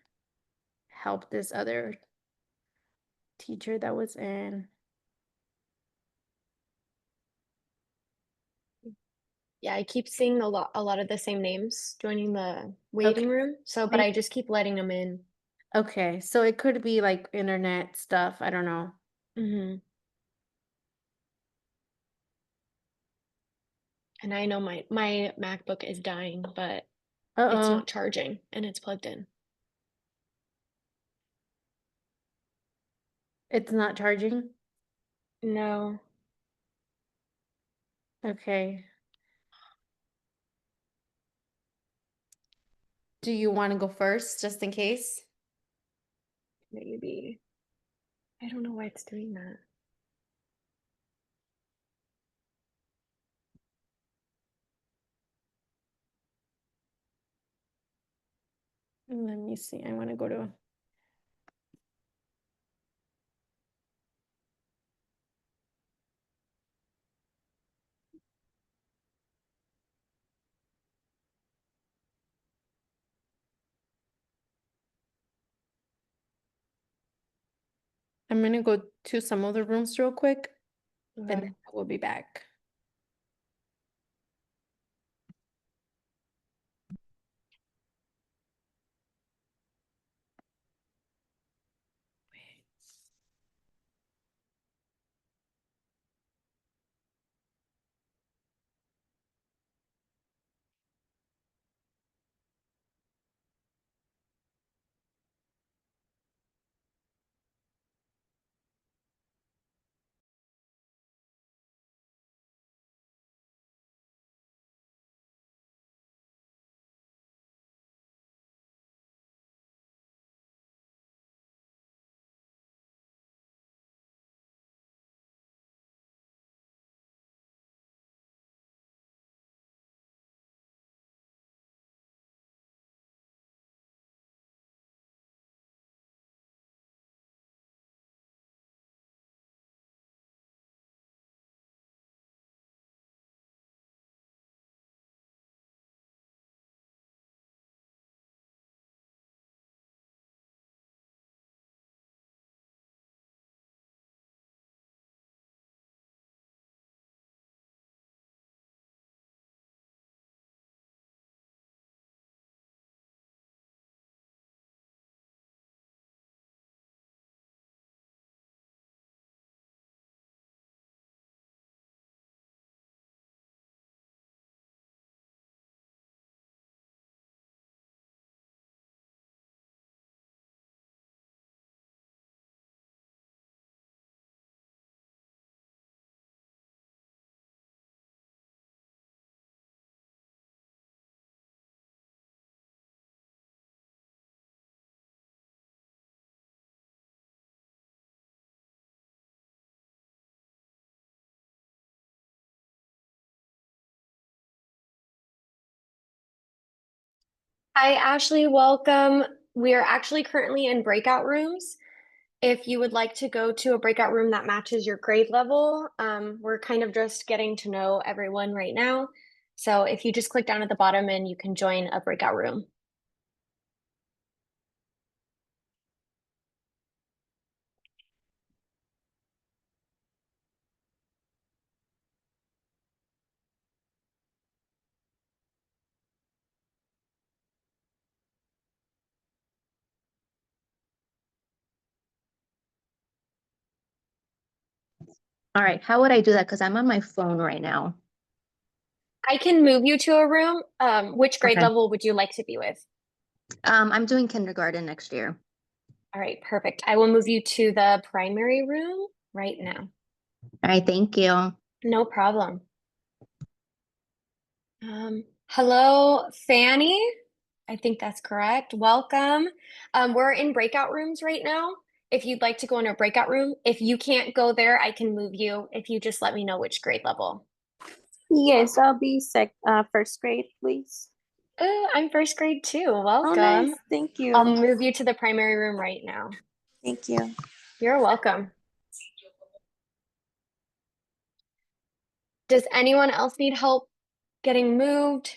help this other teacher that was in. Yeah, I keep seeing a lot of the same names joining the Okay. waiting room. So, but I just keep letting them in. Okay, so it could be like internet stuff. I don't know. Hmm. And I know my MacBook is dying, but it's Uh-oh. not charging and it's plugged in. It's not charging. No, Okay. Do you want to go first, just in case? maybe. I don't know why it's doing that. Let me see. I want to go to. I'm gonna go to some of the rooms real quick, and Okay. then we'll be back. Hi, Ashley. Welcome. We are actually currently in breakout rooms. If you would like to go to a breakout room that matches your grade level, we're kind of just getting to know everyone right now. So if you just click down at the bottom and you can join a breakout room. All right, how would I do that? Because I'm on my phone right now. I can move you to a room. Which grade Okay. level would you like to be with? I'm doing kindergarten next year. All right, perfect. I will move you to the primary room right now. All right, thank you. No problem. Hello, Fanny. I think that's correct. Welcome. We're in breakout rooms right now. If you'd like to go in a breakout room, if you can't go there, I can move you if you just let me know which grade level. Yes, I'll be first grade, please. I'm first grade too. Oh, Welcome. nice. Thank you. I'll move you to the primary room right now. Thank you. You're welcome. Does anyone else need help getting moved?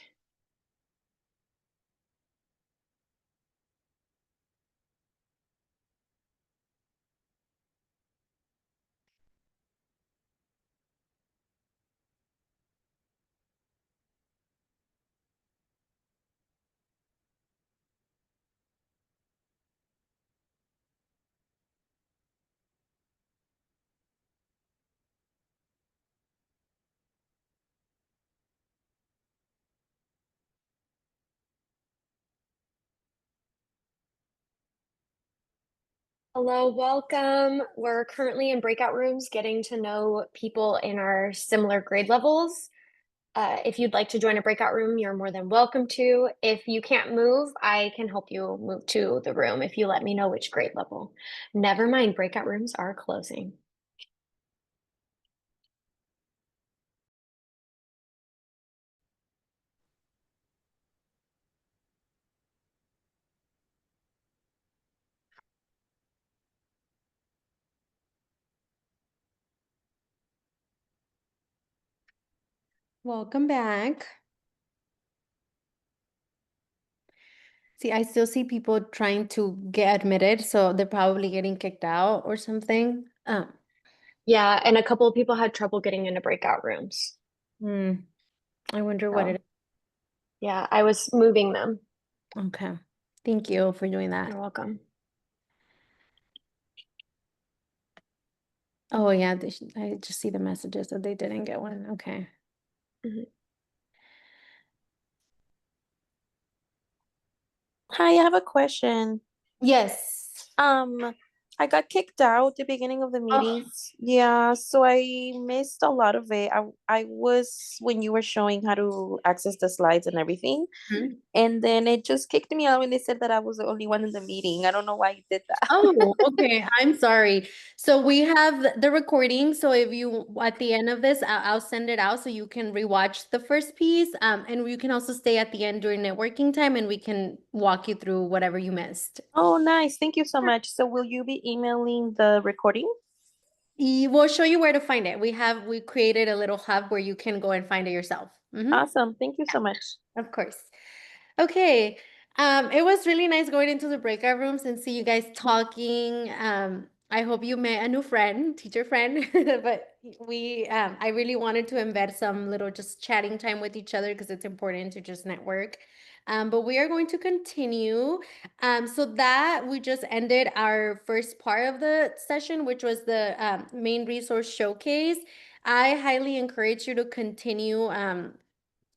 Hello, welcome. We're currently in breakout rooms getting to know people in our similar grade levels. If you'd like to join a breakout room, you're more than welcome to. If you can't move, I can help you move to the room if you let me know which grade level. Never mind, breakout rooms are closing. Welcome back. See, I still see people trying to get admitted, so they're probably getting kicked out or something. Yeah, and a couple of people had trouble getting into breakout rooms. I wonder what So, it is. yeah, I was moving them. Okay. Thank you for doing that. You're welcome. Oh, yeah, I just see the messages that they didn't get one. Okay. Hi, I have a question. Yes. I got kicked out at the beginning of the meetings. Yeah, so I missed a lot of it. I was when you were showing how to access the slides and everything. Mhm. And then it just kicked me out when they said that I was the only one in the meeting. I don't know why you did that. Oh, okay. I'm sorry. So we have the recording. So if you, at the end of this, I'll send it out so you can rewatch the first piece. And you can also stay at the end during networking time and we can walk you through whatever you missed. Oh, nice. Thank you so much. So will you be emailing the recording? We'll show you where to find it. We created a little hub where you can go and find it yourself. Mhm. Awesome. Thank you so much. Of course. Okay. It was really nice going into the breakout rooms and see you guys talking. I hope you met a new friend, teacher friend, but I really wanted to embed some little just chatting time with each other because it's important to just network. But we are going to continue. So that we just ended our first part of the session, which was the main resource showcase. I highly encourage you to continue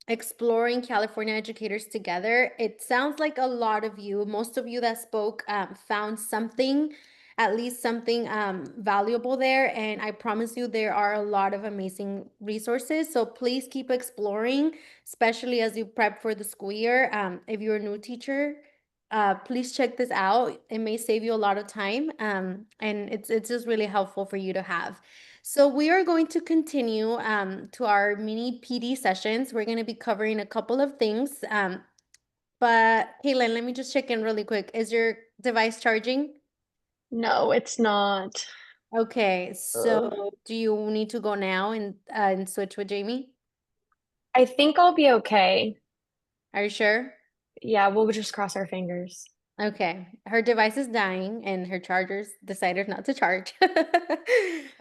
exploring California educators together. It sounds like a lot of you, most of you that spoke, found something, at least something valuable there. And I promise you, there are a lot of amazing resources. So please keep exploring, especially as you prep for the school year. If you're a new teacher, please check this out. It may save you a lot of time, and it's just really helpful for you to have. So we are going to continue to our mini PD sessions. We're going to be covering a couple of things. But Caitlin, let me just check in really quick. Is your device charging? No, it's not. Okay, Ugh. so do you need to go now and switch with Jamie? I think I'll be okay. Are you sure? Yeah, we'll just cross our fingers. Okay, her device is dying and her charger's decided not to charge.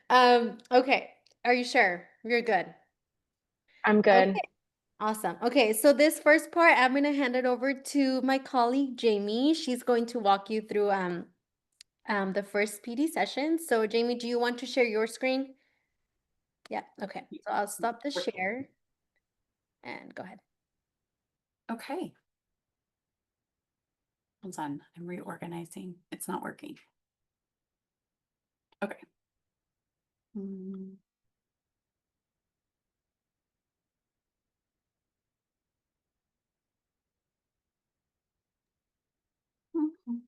Okay, are you sure? You're good. I'm Okay, good. awesome. Okay, so this first part, I'm gonna hand it over to my colleague Jamie. She's going to walk you through the first PD session. So Jamie, do you want to share your screen? Yeah, okay. So I'll stop the share and go ahead. Okay. Hold on, I'm reorganizing. It's not working. Okay. Mm. Mhm.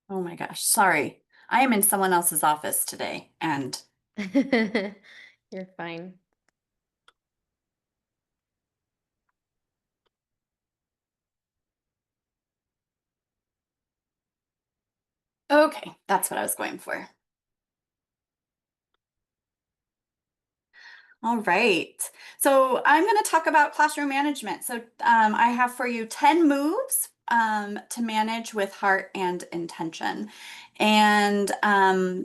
Oh my gosh, sorry. I am in someone else's office today and You're fine. okay, that's what I was going for. All right. So I'm going to talk about classroom management. So I have for you 10 moves to manage with heart and intention. And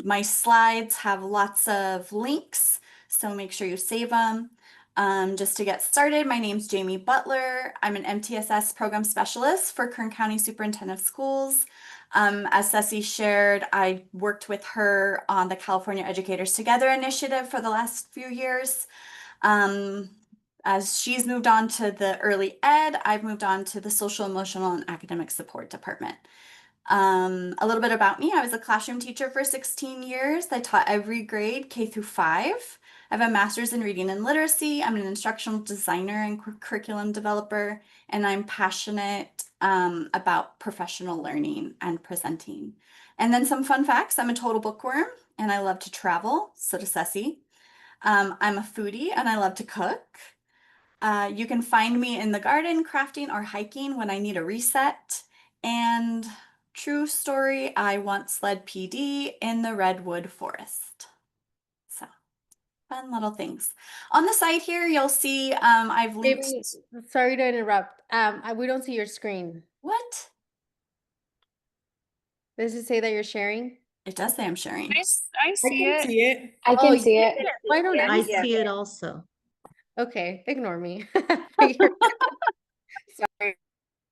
my slides have lots of links, so make sure you save them. Just to get started, my name's Jamie Butler. I'm an MTSS program specialist for Kern County Superintendent of Schools. As Ceci shared, I worked with her on the California Educators Together initiative for the last few years. As she's moved on to the early ed, I've moved on to the social, emotional, and academic support department. A little bit about me. I was a classroom teacher for 16 years. I taught every grade, K through 5. I have a master's in reading and literacy. I'm an instructional designer and curriculum developer, and I'm passionate about professional learning and presenting. And then some fun facts. I'm a total bookworm, and I love to travel. So does Ceci. I'm a foodie, and I love to cook. You can find me in the garden, crafting, or hiking when I need a reset. And true story, I once led PD in the Redwood Forest. So fun little things. On the side here, you'll see I've linked. Jamie, sorry to interrupt. We don't see your screen. What? Does it say that you're sharing? It does say I'm sharing. I see can it. see it. I Oh, can you see it. did? Why don't I I see see it? it also. Okay, ignore me. Sorry.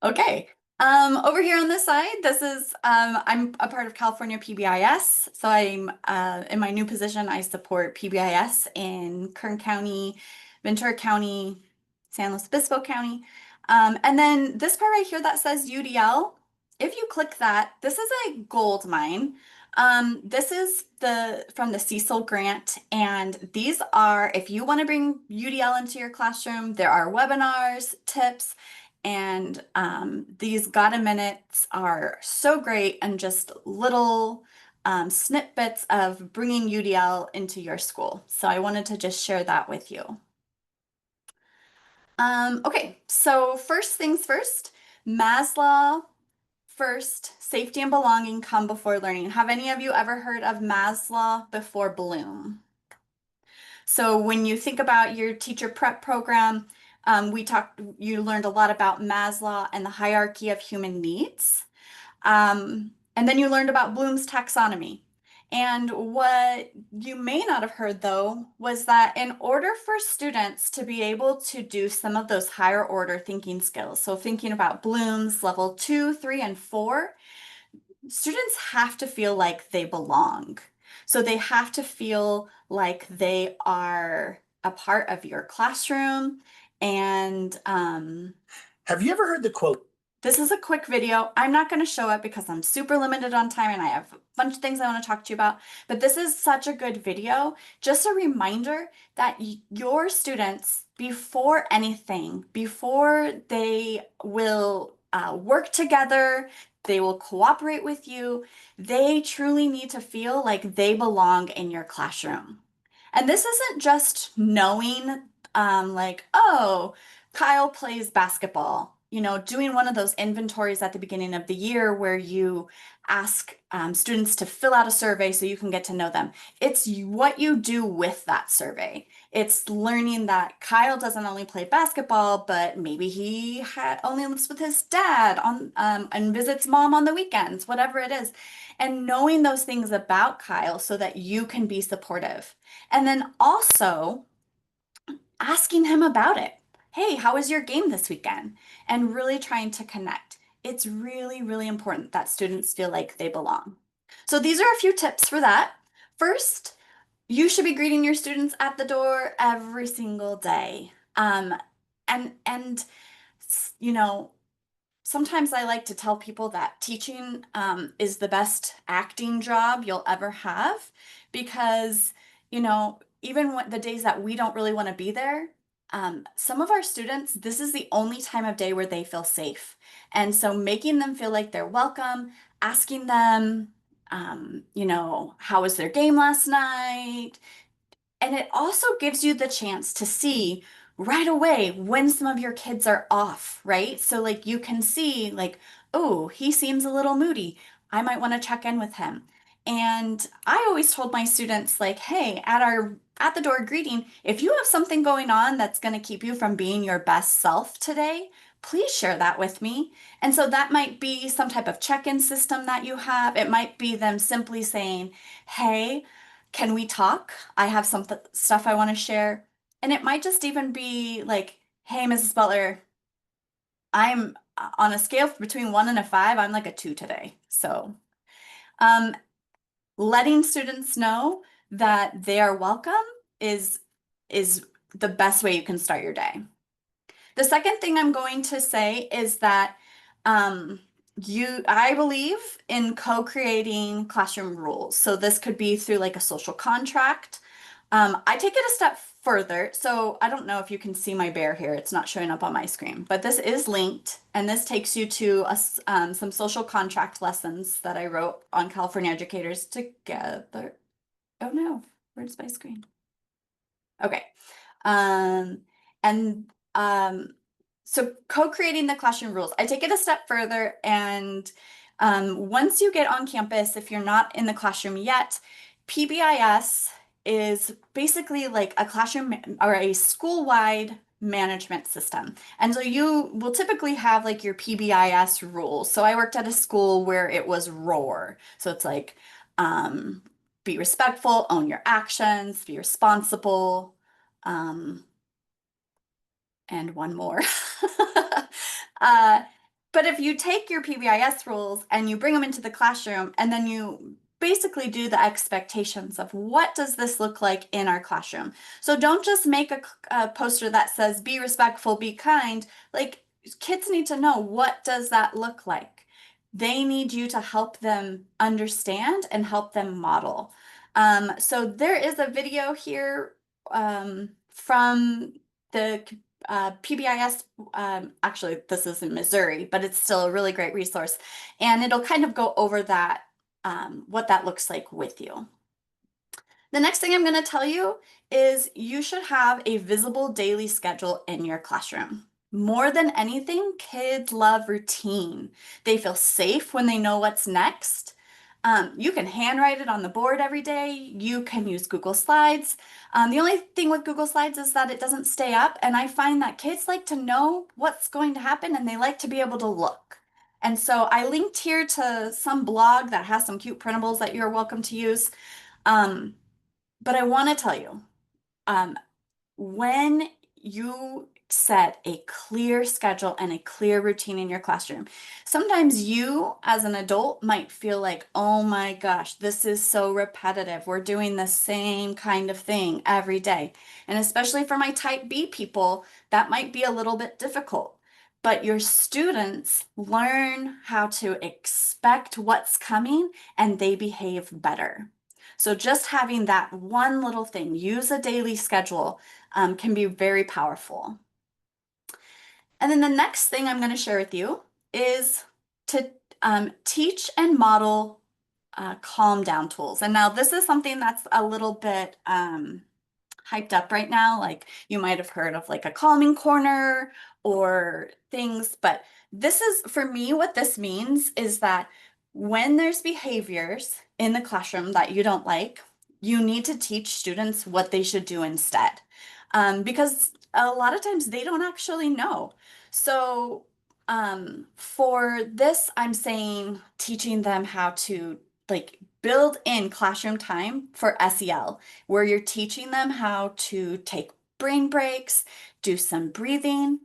Okay. Over here on this side, this is I'm a part of California PBIS. So I'm in my new position, I support PBIS in Kern County, Ventura County, San Luis Obispo County. And then this part right here that says UDL, if you click that, this is a gold mine. This is from the Cecil grant, and these are, if you want to bring UDL into your classroom, there are webinars, tips, and these Got a Minutes are so great and just little snippets of bringing UDL into your school. So I wanted to just share that with you. Okay, so first things first, Maslow first, safety and belonging come before learning. Have any of you ever heard of Maslow before Bloom? So when you think about your teacher prep program, you learned a lot about Maslow and the hierarchy of human needs. And then you learned about Bloom's taxonomy. And what you may not have heard, though, was that in order for students to be able to do some of those higher order thinking skills, so thinking about Bloom's level 2, 3, and 4, students have to feel like they belong. So they have to feel like they are a part of your classroom. And have you ever heard the quote? This is a quick video. I'm not going to show it because I'm super limited on time and I have a bunch of things I want to talk to you about. But this is such a good video. Just a reminder that your students, before anything, before they will work together, they will cooperate with you, they truly need to feel like they belong in your classroom. And this isn't just knowing like, oh, Kyle plays basketball, doing one of those inventories at the beginning of the year where you ask students to fill out a survey so you can get to know them. It's what you do with that survey. It's learning that Kyle doesn't only play basketball, but maybe he only lives with his dad and visits mom on the weekends, whatever it is. And knowing those things about Kyle so that you can be supportive. And then also asking him about it. Hey, how was your game this weekend? And really trying to connect. It's really, really important that students feel like they belong. So these are a few tips for that. First, you should be greeting your students at the door every single day. Sometimes I like to tell people that teaching is the best acting job you'll ever have because, even the days that we don't really want to be there, some of our students, this is the only time of day where they feel safe. And so making them feel like they're welcome, asking them, how was their game last night? And it also gives you the chance to see right away when some of your kids are off, right? So like you can see like, oh, he seems a little moody. I might want to check in with him. And I always told my students like, hey, at the door greeting, if you have something going on that's going to keep you from being your best self today, please share that with me. And so that might be some type of check-in system that you have. It might be them simply saying, hey, can we talk? I have some stuff I want to share. And it might just even be like, hey, Mrs. Butler, I'm on a scale between 1 and a 5, I'm like a 2 today. So letting students know that they are welcome is the best way you can start your day. The second thing I'm going to say is that I believe in co-creating classroom rules. So this could be through like a social contract. I take it a step further. So I don't know if you can see my bear here. It's not showing up on my screen, but this is linked and this takes you to some social contract lessons that I wrote on California Educators Together. Oh no, where's my screen? Okay. So co-creating the classroom rules, I take it a step further. And once you get on campus, if you're not in the classroom yet, PBIS is basically like a classroom or a school-wide management system. And so you will typically have like your PBIS rules. So I worked at a school where it was ROAR. So it's like, be respectful, own your actions, be responsible, and one more. But if you take your PBIS rules and you bring them into the classroom and then you basically do the expectations of what does this look like in our classroom. So don't just make a poster that says be respectful, be kind. Like kids need to know, what does that look like? They need you to help them understand and help them model. So there is a video here from the PBIS, actually this is in Missouri, but it's still a really great resource. And it'll kind of go over that, what that looks like with you. The next thing I'm going to tell you is you should have a visible daily schedule in your classroom. More than anything, kids love routine. They feel safe when they know what's next. You can handwrite it on the board every day. You can use Google Slides. The only thing with Google Slides is that it doesn't stay up. And I find that kids like to know what's going to happen and they like to be able to look. And so I linked here to some blog that has some cute printables that you're welcome to use. But I want to tell you, when you set a clear schedule and a clear routine in your classroom, sometimes you as an adult might feel like, oh my gosh, this is so repetitive. We're doing the same kind of thing every day. And especially for my type B people, that might be a little bit difficult. But your students learn how to expect what's coming and they behave better. So just having that one little thing, use a daily schedule, can be very powerful. And then the next thing I'm going to share with you is to teach and model calm down tools. And now this is something that's a little bit hyped up right now. Like you might have heard of like a calming corner or things, but this is, for me, what this means is that when there's behaviors in the classroom that you don't like, you need to teach students what they should do instead. Because a lot of times they don't actually know. So for this, I'm saying teaching them how to like build in classroom time for SEL, where you're teaching them how to take brain breaks, do some breathing.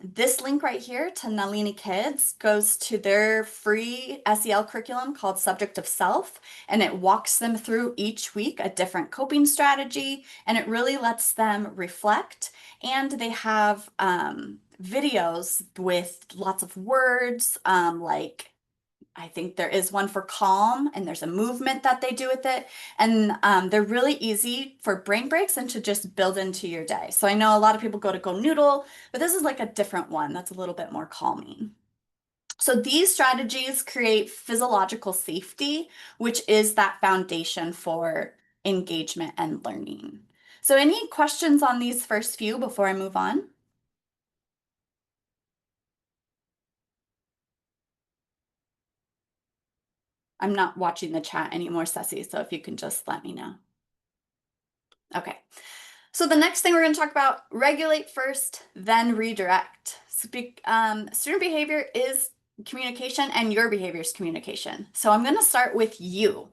This link right here to Nalini Kids goes to their free SEL curriculum called Subject of Self, and it walks them through each week a different coping strategy, and it really lets them reflect. And they have videos with lots of words, like I think there is one for calm, and there's a movement that they do with it. And they're really easy for brain breaks and to just build into your day. So I know a lot of people go to Go Noodle, but this is like a different one that's a little bit more calming. So these strategies create physiological safety, which is that foundation for engagement and learning. So any questions on these first few before I move on? I'm not watching the chat anymore, Ceci, so if you can just let me know. Okay, so the next thing we're going to talk about, regulate first, then redirect. Student behavior is communication, and your behavior is communication. So I'm going to start with you.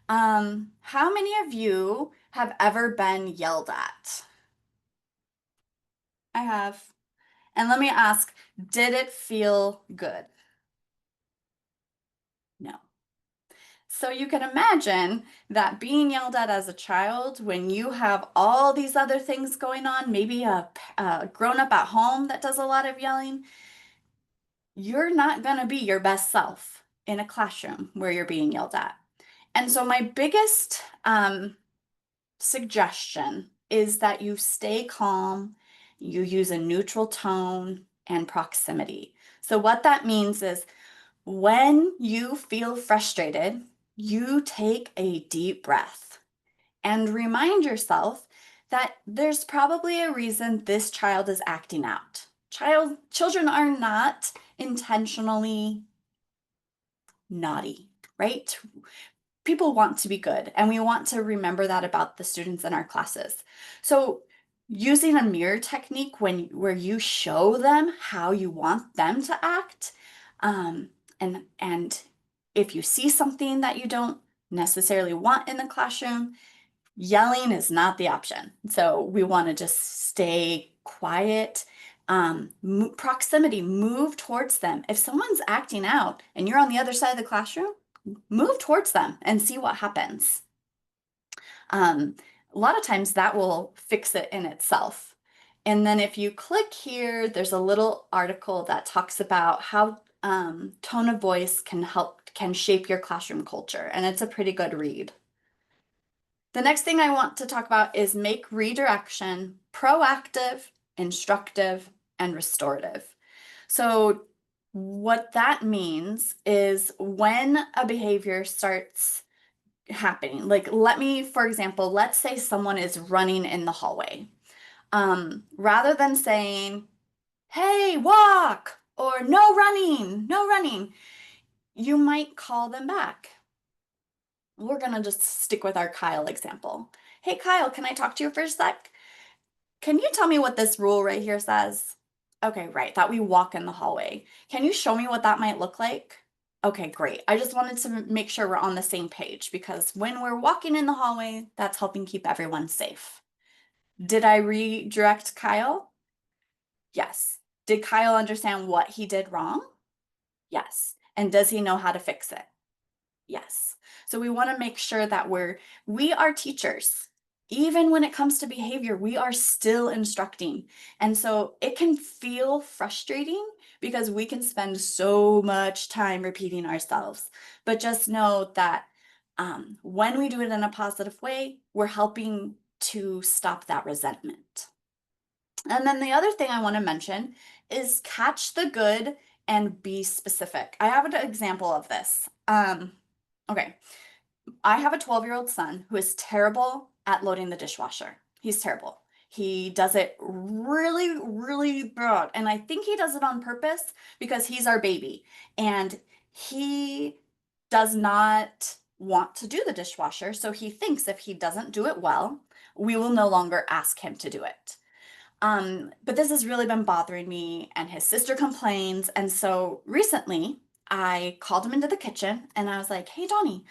How many of you have ever been yelled at? I have. And let me ask, did it feel good? No. So you can imagine that being yelled at as a child when you have all these other things going on, maybe a grown-up at home that does a lot of yelling, you're not going to be your best self in a classroom where you're being yelled at. And so my biggest suggestion is that you stay calm, you use a neutral tone and proximity. So what that means is when you feel frustrated, you take a deep breath and remind yourself that there's probably a reason this child is acting out. Children are not intentionally naughty, right? People want to be good, and we want to remember that about the students in our classes. So using a mirror technique where you show them how you want them to act, and if you see something that you don't necessarily want in the classroom, yelling is not the option. So we want to just stay quiet. Proximity, move towards them. If someone's acting out and you're on the other side of the classroom, move towards them and see what happens. A lot of times that will fix it in itself. And then if you click here, there's a little article that talks about how tone of voice can shape your classroom culture, and it's a pretty good read. The next thing I want to talk about is make redirection proactive, instructive, and restorative. So what that means is when a behavior starts happening, like for example, let's say someone is running in the hallway. Rather than saying, hey, walk, or no running, you might call them back. We're gonna just stick with our Kyle example. Hey, Kyle, can I talk to you for a sec? Can you tell me what this rule right here says? Okay, right, that we walk in the hallway. Can you show me what that might look like? Okay, great. I just wanted to make sure we're on the same page, because when we're walking in the hallway, that's helping keep everyone safe. Did I redirect Kyle? Yes. Did Kyle understand what he did wrong? Yes. And does he know how to fix it? Yes. So we want to make sure that we are teachers. Even when it comes to behavior, we are still instructing. And so it can feel frustrating because we can spend so much time repeating ourselves. But just know that when we do it in a positive way, we're helping to stop that resentment. And then the other thing I want to mention is catch the good and be specific. I have an example of this. Okay, I have a 12-year-old son who is terrible at loading the dishwasher. He's terrible. He does it really, really bad. And I think he does it on purpose because he's our baby. And he does not want to do the dishwasher. So he thinks if he doesn't do it well, we will no longer ask him to do it. But this has really been bothering me, and his sister complains. And so recently I called him into the kitchen and I was like, hey, Donnie,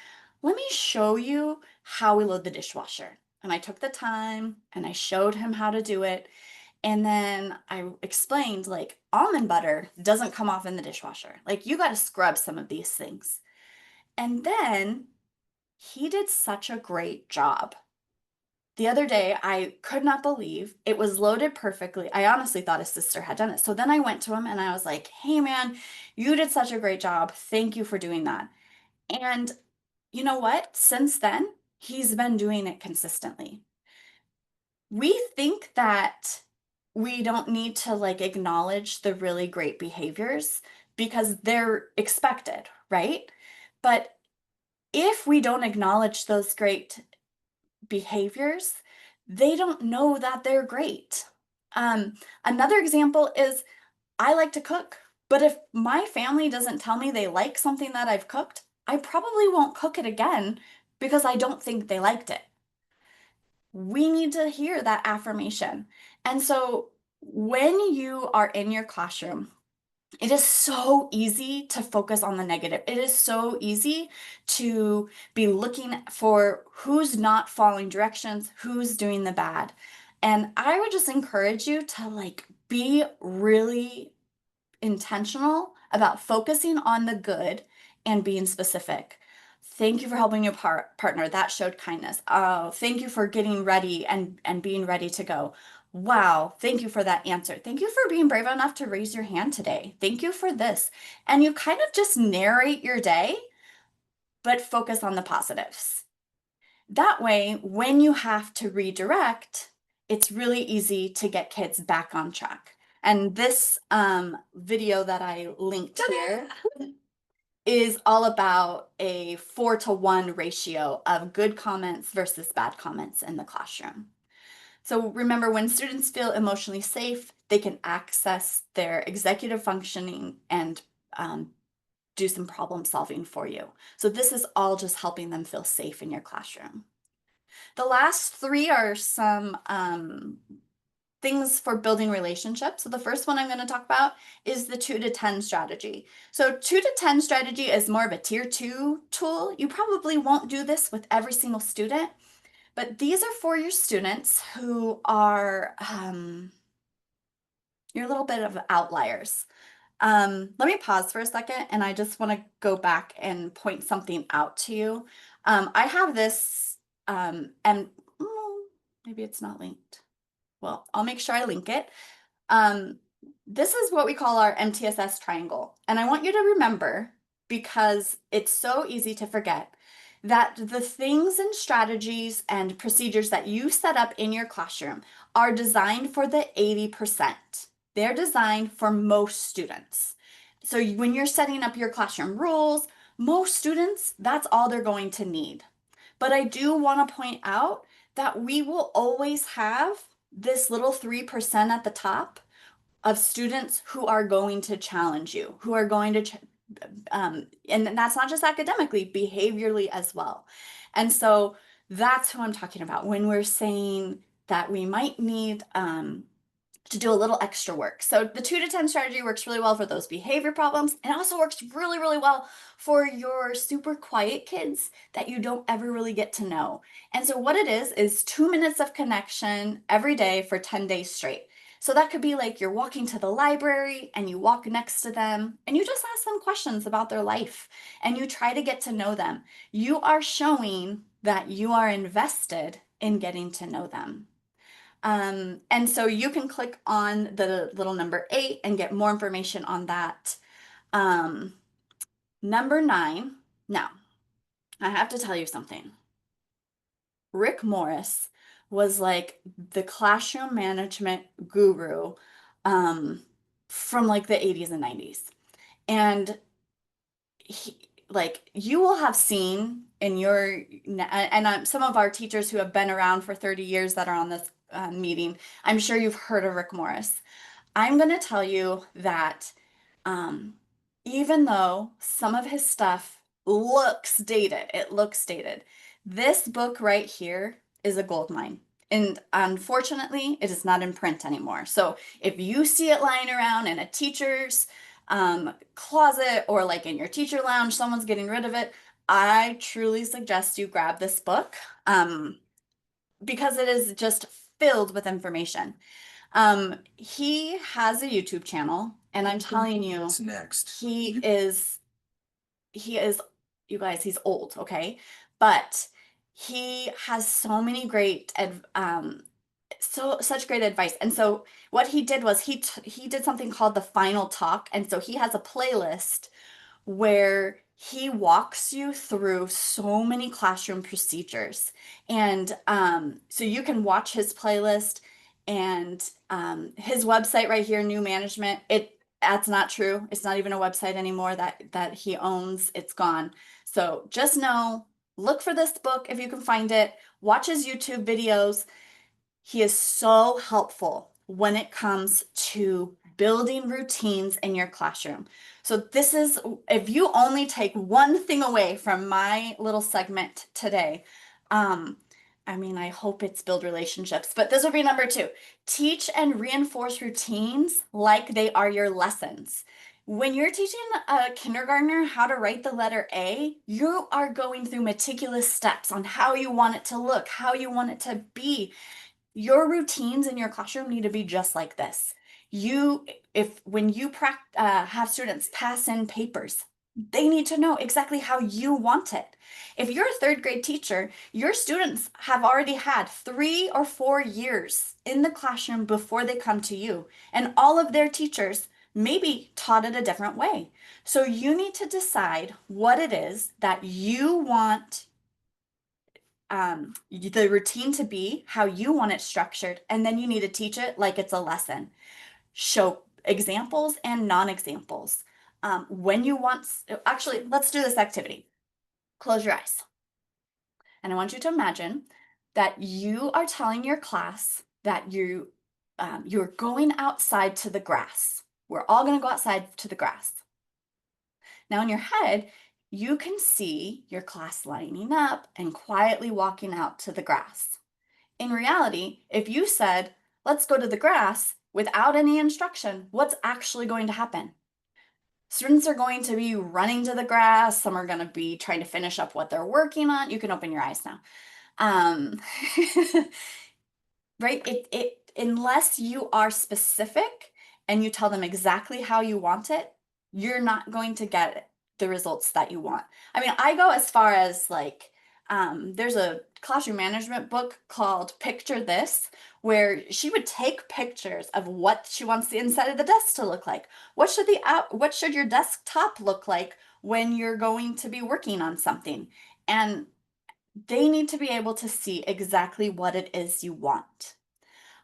let me show you how we load the dishwasher. And I took the time and I showed him how to do it. And then I explained, like, almond butter doesn't come off in the dishwasher. Like, you got to scrub some of these things. And then he did such a great job. The other day, I could not believe it was loaded perfectly. I honestly thought his sister had done it. So then I went to him and I was like, hey, man, you did such a great job. Thank you for doing that. And you know what? Since then, he's been doing it consistently. We think that we don't need to like acknowledge the really great behaviors because they're expected, right? But if we don't acknowledge those great behaviors, they don't know that they're great. Another example is I like to cook, but if my family doesn't tell me they like something that I've cooked, I probably won't cook it again because I don't think they liked it. We need to hear that affirmation. And so when you are in your classroom, it is so easy to focus on the negative. It is so easy to be looking for who's not following directions, who's doing the bad. And I would just encourage you to like be really intentional about focusing on the good and being specific. Thank you for helping your partner. That showed kindness. Oh, thank you for getting ready and being ready to go. Wow, thank you for that answer. Thank you for being brave enough to raise your hand today. Thank you for this. And you kind of just narrate your day, but focus on the positives. That way, when you have to redirect, it's really easy to get kids back on track. And this video that I linked here is all about a 4-to-1 ratio of good comments versus bad comments in the classroom. So remember, when students feel emotionally safe, they can access their executive functioning and do some problem solving for you. So this is all just helping them feel safe in your classroom. The last 3 are some things for building relationships. So the first one I'm going to talk about is the 2 to 10 strategy. So 2 to 10 strategy is more of a tier 2 tool. You probably won't do this with every single student, but these are for your students who are you're a little bit of outliers. Let me pause for a second, and I just want to go back and point something out to you. I have this, and maybe it's not linked. Well, I'll make sure I link it. This is what we call our MTSS triangle. And I want you to remember, because it's so easy to forget, that the things and strategies and procedures that you set up in your classroom are designed for the 80%. They're designed for most students. So when you're setting up your classroom rules, most students, that's all they're going to need. But I do want to point out that we will always have this little 3% at the top of students who are going to challenge you, who are going to, and that's not just academically, behaviorally as well. And so that's who I'm talking about when we're saying that we might need to do a little extra work. So the 2 to 10 strategy works really well for those behavior problems. It also works really, really well for your super quiet kids that you don't ever really get to know. And so what it is 2 minutes of connection every day for 10 days straight. So that could be like you're walking to the library and you walk next to them and you just ask them questions about their life and you try to get to know them. You are showing that you are invested in getting to know them. And so you can click on the little number 8 and get more information on that. Number 9. Now, I have to tell you something. Rick Morris was like the classroom management guru from like the 80s and 90s. And you will have seen in your, and some of our teachers who have been around for 30 years that are on this meeting, I'm sure you've heard of Rick Morris. I'm going to tell you that even though some of his stuff looks dated, this book right here is a gold mine. And unfortunately, it is not in print anymore. So if you see it lying around in a teacher's closet or like in your teacher lounge, someone's getting rid of it, I truly suggest you grab this book because it is just filled with information. He has a YouTube channel, and I'm telling you, What's next? he is, you guys, he's old, okay? But he has so many great, such great advice. And so what he did was he did something called the Final Talk. And so he has a playlist where he walks you through so many classroom procedures. And so you can watch his playlist and his website right here, New Management. That's not true. It's not even a website anymore that he owns. It's gone. So just know, look for this book if you can find it. Watch his YouTube videos. He is so helpful when it comes to building routines in your classroom. So this is, if you only take one thing away from my little segment today, I mean, I hope it's build relationships, but this would be number 2. Teach and reinforce routines like they are your lessons. When you're teaching a kindergartner how to write the letter A, you are going through meticulous steps on how you want it to look, how you want it to be. Your routines in your classroom need to be just like this. When you have students pass in papers, they need to know exactly how you want it. If you're a 3rd grade teacher, your students have already had 3 or 4 years in the classroom before they come to you, and all of their teachers maybe taught it a different way. So you need to decide what it is that you want the routine to be, how you want it structured, and then you need to teach it like it's a lesson. Show examples and non-examples. Actually, let's do this activity. Close your eyes. And I want you to imagine that you are telling your class that you're going outside to the grass. We're all going to go outside to the grass. Now in your head, you can see your class lining up and quietly walking out to the grass. In reality, if you said, let's go to the grass without any instruction, what's actually going to happen? Students are going to be running to the grass. Some are going to be trying to finish up what they're working on. You can open your eyes now. Right? Unless you are specific and you tell them exactly how you want it, you're not going to get the results that you want. I mean, I go as far as like, there's a classroom management book called Picture This, where she would take pictures of what she wants the inside of the desk to look like. What should your desktop look like when you're going to be working on something? And they need to be able to see exactly what it is you want.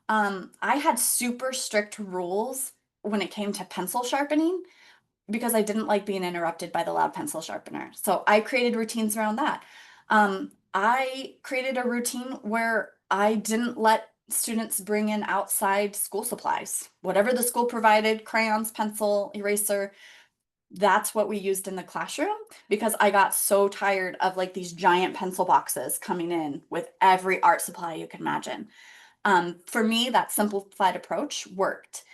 I had super strict rules when it came to pencil sharpening because I didn't like being interrupted by the loud pencil sharpener. So I created routines around that. I created a routine where I didn't let students bring in outside school supplies. Whatever the school provided, crayons, pencil, eraser, that's what we used in the classroom because I got so tired of like these giant pencil boxes coming in with every art supply you can imagine. For me, that simplified approach worked.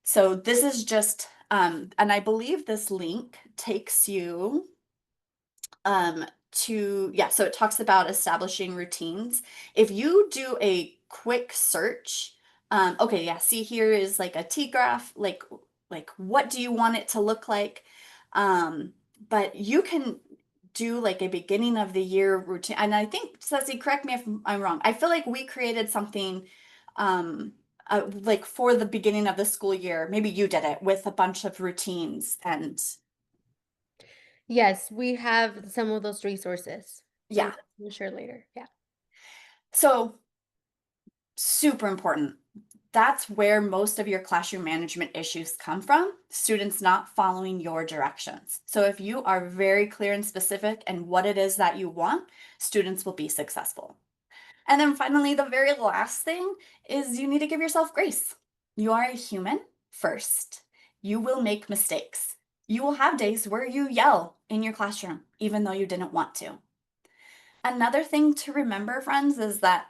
So this is just, and I believe this link takes you so it talks about establishing routines. If you do a quick search, okay, yeah, see here is like a T-graph, like what do you want it to look like? But you can do like a beginning of the year routine. And I think, Ceci, correct me if I'm wrong. I feel like we created something like for the beginning of the school year. Maybe you did it with a bunch of routines and. Yes, we have some of those resources. Yeah. We'll share later. Yeah. So super important. That's where most of your classroom management issues come from, students not following your directions. So if you are very clear and specific in what it is that you want, students will be successful. And then finally, the very last thing is you need to give yourself grace. You are a human first. You will make mistakes. You will have days where you yell in your classroom, even though you didn't want to. Another thing to remember, friends, is that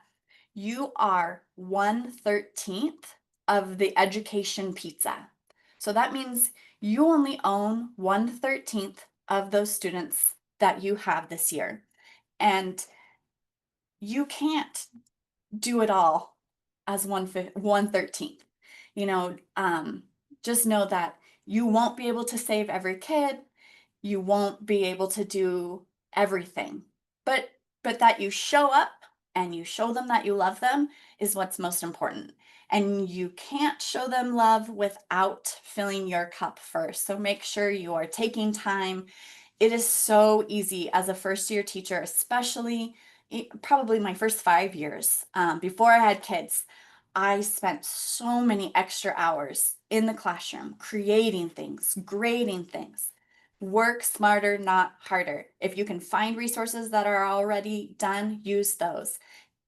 you are 1/13th of the education pizza. So that means you only own 1/13th of those students that you have this year. And you can't do it all as 1/13th. You know, just know that you won't be able to save every kid. You won't be able to do everything, but that you show up and you show them that you love them is what's most important. And you can't show them love without filling your cup first. So make sure you are taking time. It is so easy as a first year teacher, especially probably my first 5 years, before I had kids. I spent so many extra hours in the classroom creating things, grading things. Work smarter, not harder. If you can find resources that are already done, use those.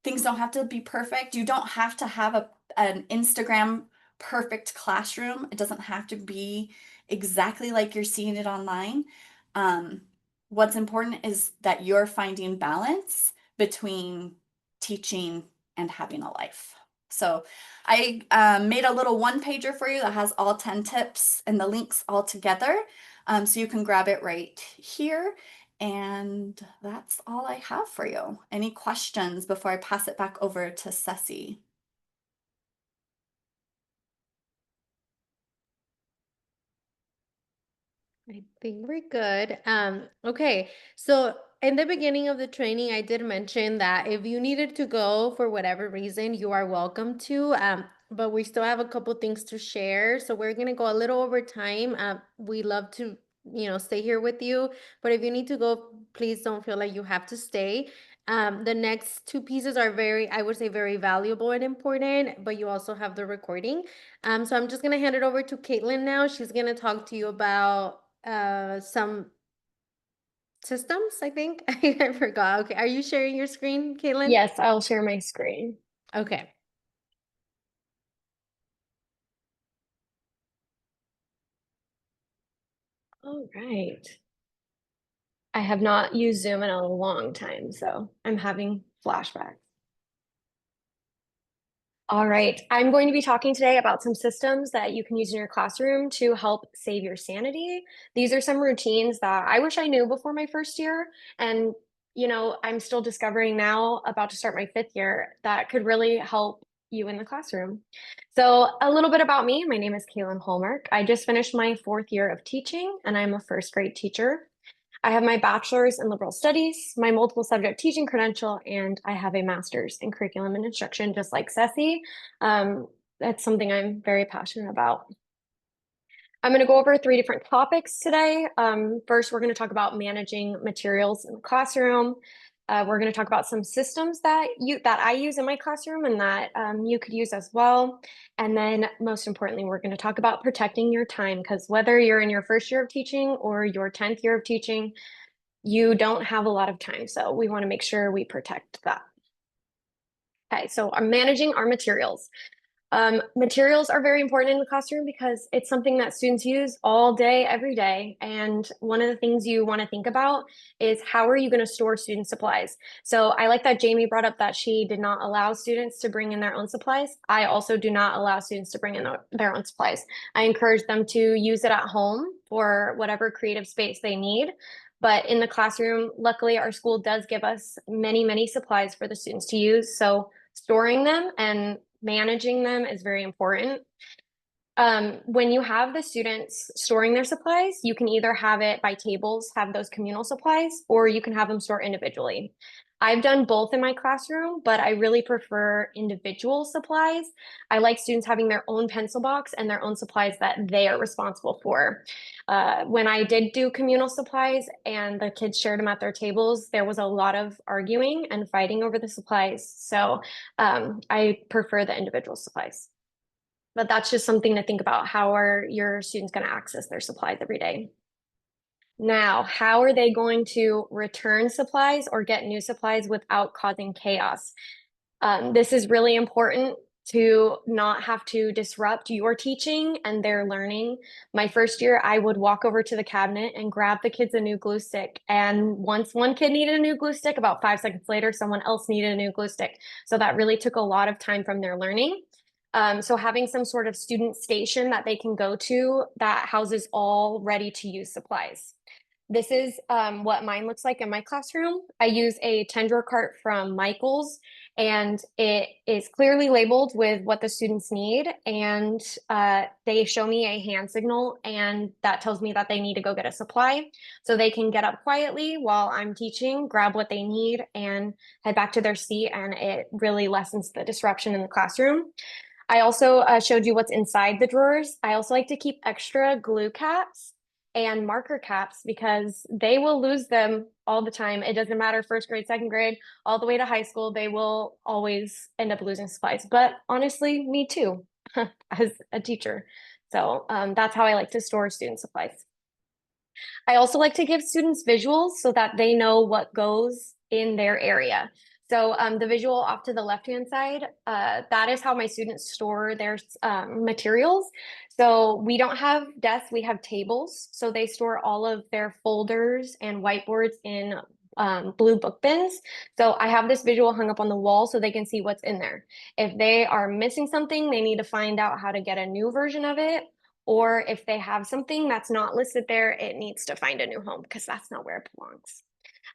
Things don't have to be perfect. You don't have to have an Instagram perfect classroom. It doesn't have to be exactly like you're seeing it online. What's important is that you're finding balance between teaching and having a life. So I made a little one-pager for you that has all 10 tips and the links all together. So you can grab it right here. And that's all I have for you. Any questions before I pass it back over to Ceci? I think we're good. Okay, so in the beginning of the training, I did mention that if you needed to go for whatever reason, you are welcome to. But we still have a couple things to share, so we're gonna go a little over time. We love to, stay here with you, but if you need to go, please don't feel like you have to stay. The next two pieces are I would say, very valuable and important, but you also have the recording. So I'm just gonna hand it over to Caitlin now. She's gonna talk to you about some systems, I think. I forgot. Okay, are you sharing your screen, Caitlin? Yes, I'll share my screen. Okay. All right. I have not used Zoom in a long time, so I'm having flashbacks. All right, I'm going to be talking today about some systems that you can use in your classroom to help save your sanity. These are some routines that I wish I knew before my first year. And, I'm still discovering now, about to start my 5th year, that could really help you in the classroom. So a little bit about me. My name is Kaylin Hallmark. I just finished my 4th year of teaching, and I'm a first grade teacher. I have my bachelor's in liberal studies, my multiple subject teaching credential, and I have a master's in curriculum and instruction, just like Ceci. That's something I'm very passionate about. I'm going to go over 3 different topics today. First, we're going to talk about managing materials in the classroom. We're going to talk about some systems that I use in my classroom and that you could use as well. And then most importantly, we're going to talk about protecting your time, because whether you're in your first year of teaching or your 10th year of teaching, you don't have a lot of time. So we want to make sure we protect that. Okay, so I'm managing our materials. Materials are very important in the classroom because it's something that students use all day, every day. And one of the things you want to think about is, how are you going to store student supplies? So I like that Jamie brought up that she did not allow students to bring in their own supplies. I also do not allow students to bring in their own supplies. I encourage them to use it at home for whatever creative space they need. But in the classroom, luckily, our school does give us many, many supplies for the students to use. So storing them and managing them is very important. When you have the students storing their supplies, you can either have it by tables, have those communal supplies, or you can have them stored individually. I've done both in my classroom, but I really prefer individual supplies. I like students having their own pencil box and their own supplies that they are responsible for. When I did do communal supplies and the kids shared them at their tables, there was a lot of arguing and fighting over the supplies. So I prefer the individual supplies. But that's just something to think about. How are your students going to access their supplies every day? Now, how are they going to return supplies or get new supplies without causing chaos? This is really important to not have to disrupt your teaching and their learning. My first year, I would walk over to the cabinet and grab the kids a new glue stick. And once one kid needed a new glue stick, about 5 seconds later, someone else needed a new glue stick. So that really took a lot of time from their learning. So having some sort of student station that they can go to that houses all ready to use supplies. This is what mine looks like in my classroom. I use a 10-drawer cart from Michaels, and it is clearly labeled with what the students need. And they show me a hand signal, and that tells me that they need to go get a supply. So they can get up quietly while I'm teaching, grab what they need, and head back to their seat. And it really lessens the disruption in the classroom. I also showed you what's inside the drawers. I also like to keep extra glue caps and marker caps because they will lose them all the time. It doesn't matter, first grade, second grade, all the way to high school, they will always end up losing supplies. But honestly, me too, as a teacher. So that's how I like to store student supplies. I also like to give students visuals so that they know what goes in their area. So the visual off to the left-hand side, that is how my students store their materials. So we don't have desks, we have tables. So they store all of their folders and whiteboards in blue book bins. So I have this visual hung up on the wall so they can see what's in there. If they are missing something, they need to find out how to get a new version of it. Or if they have something that's not listed there, it needs to find a new home because that's not where it belongs.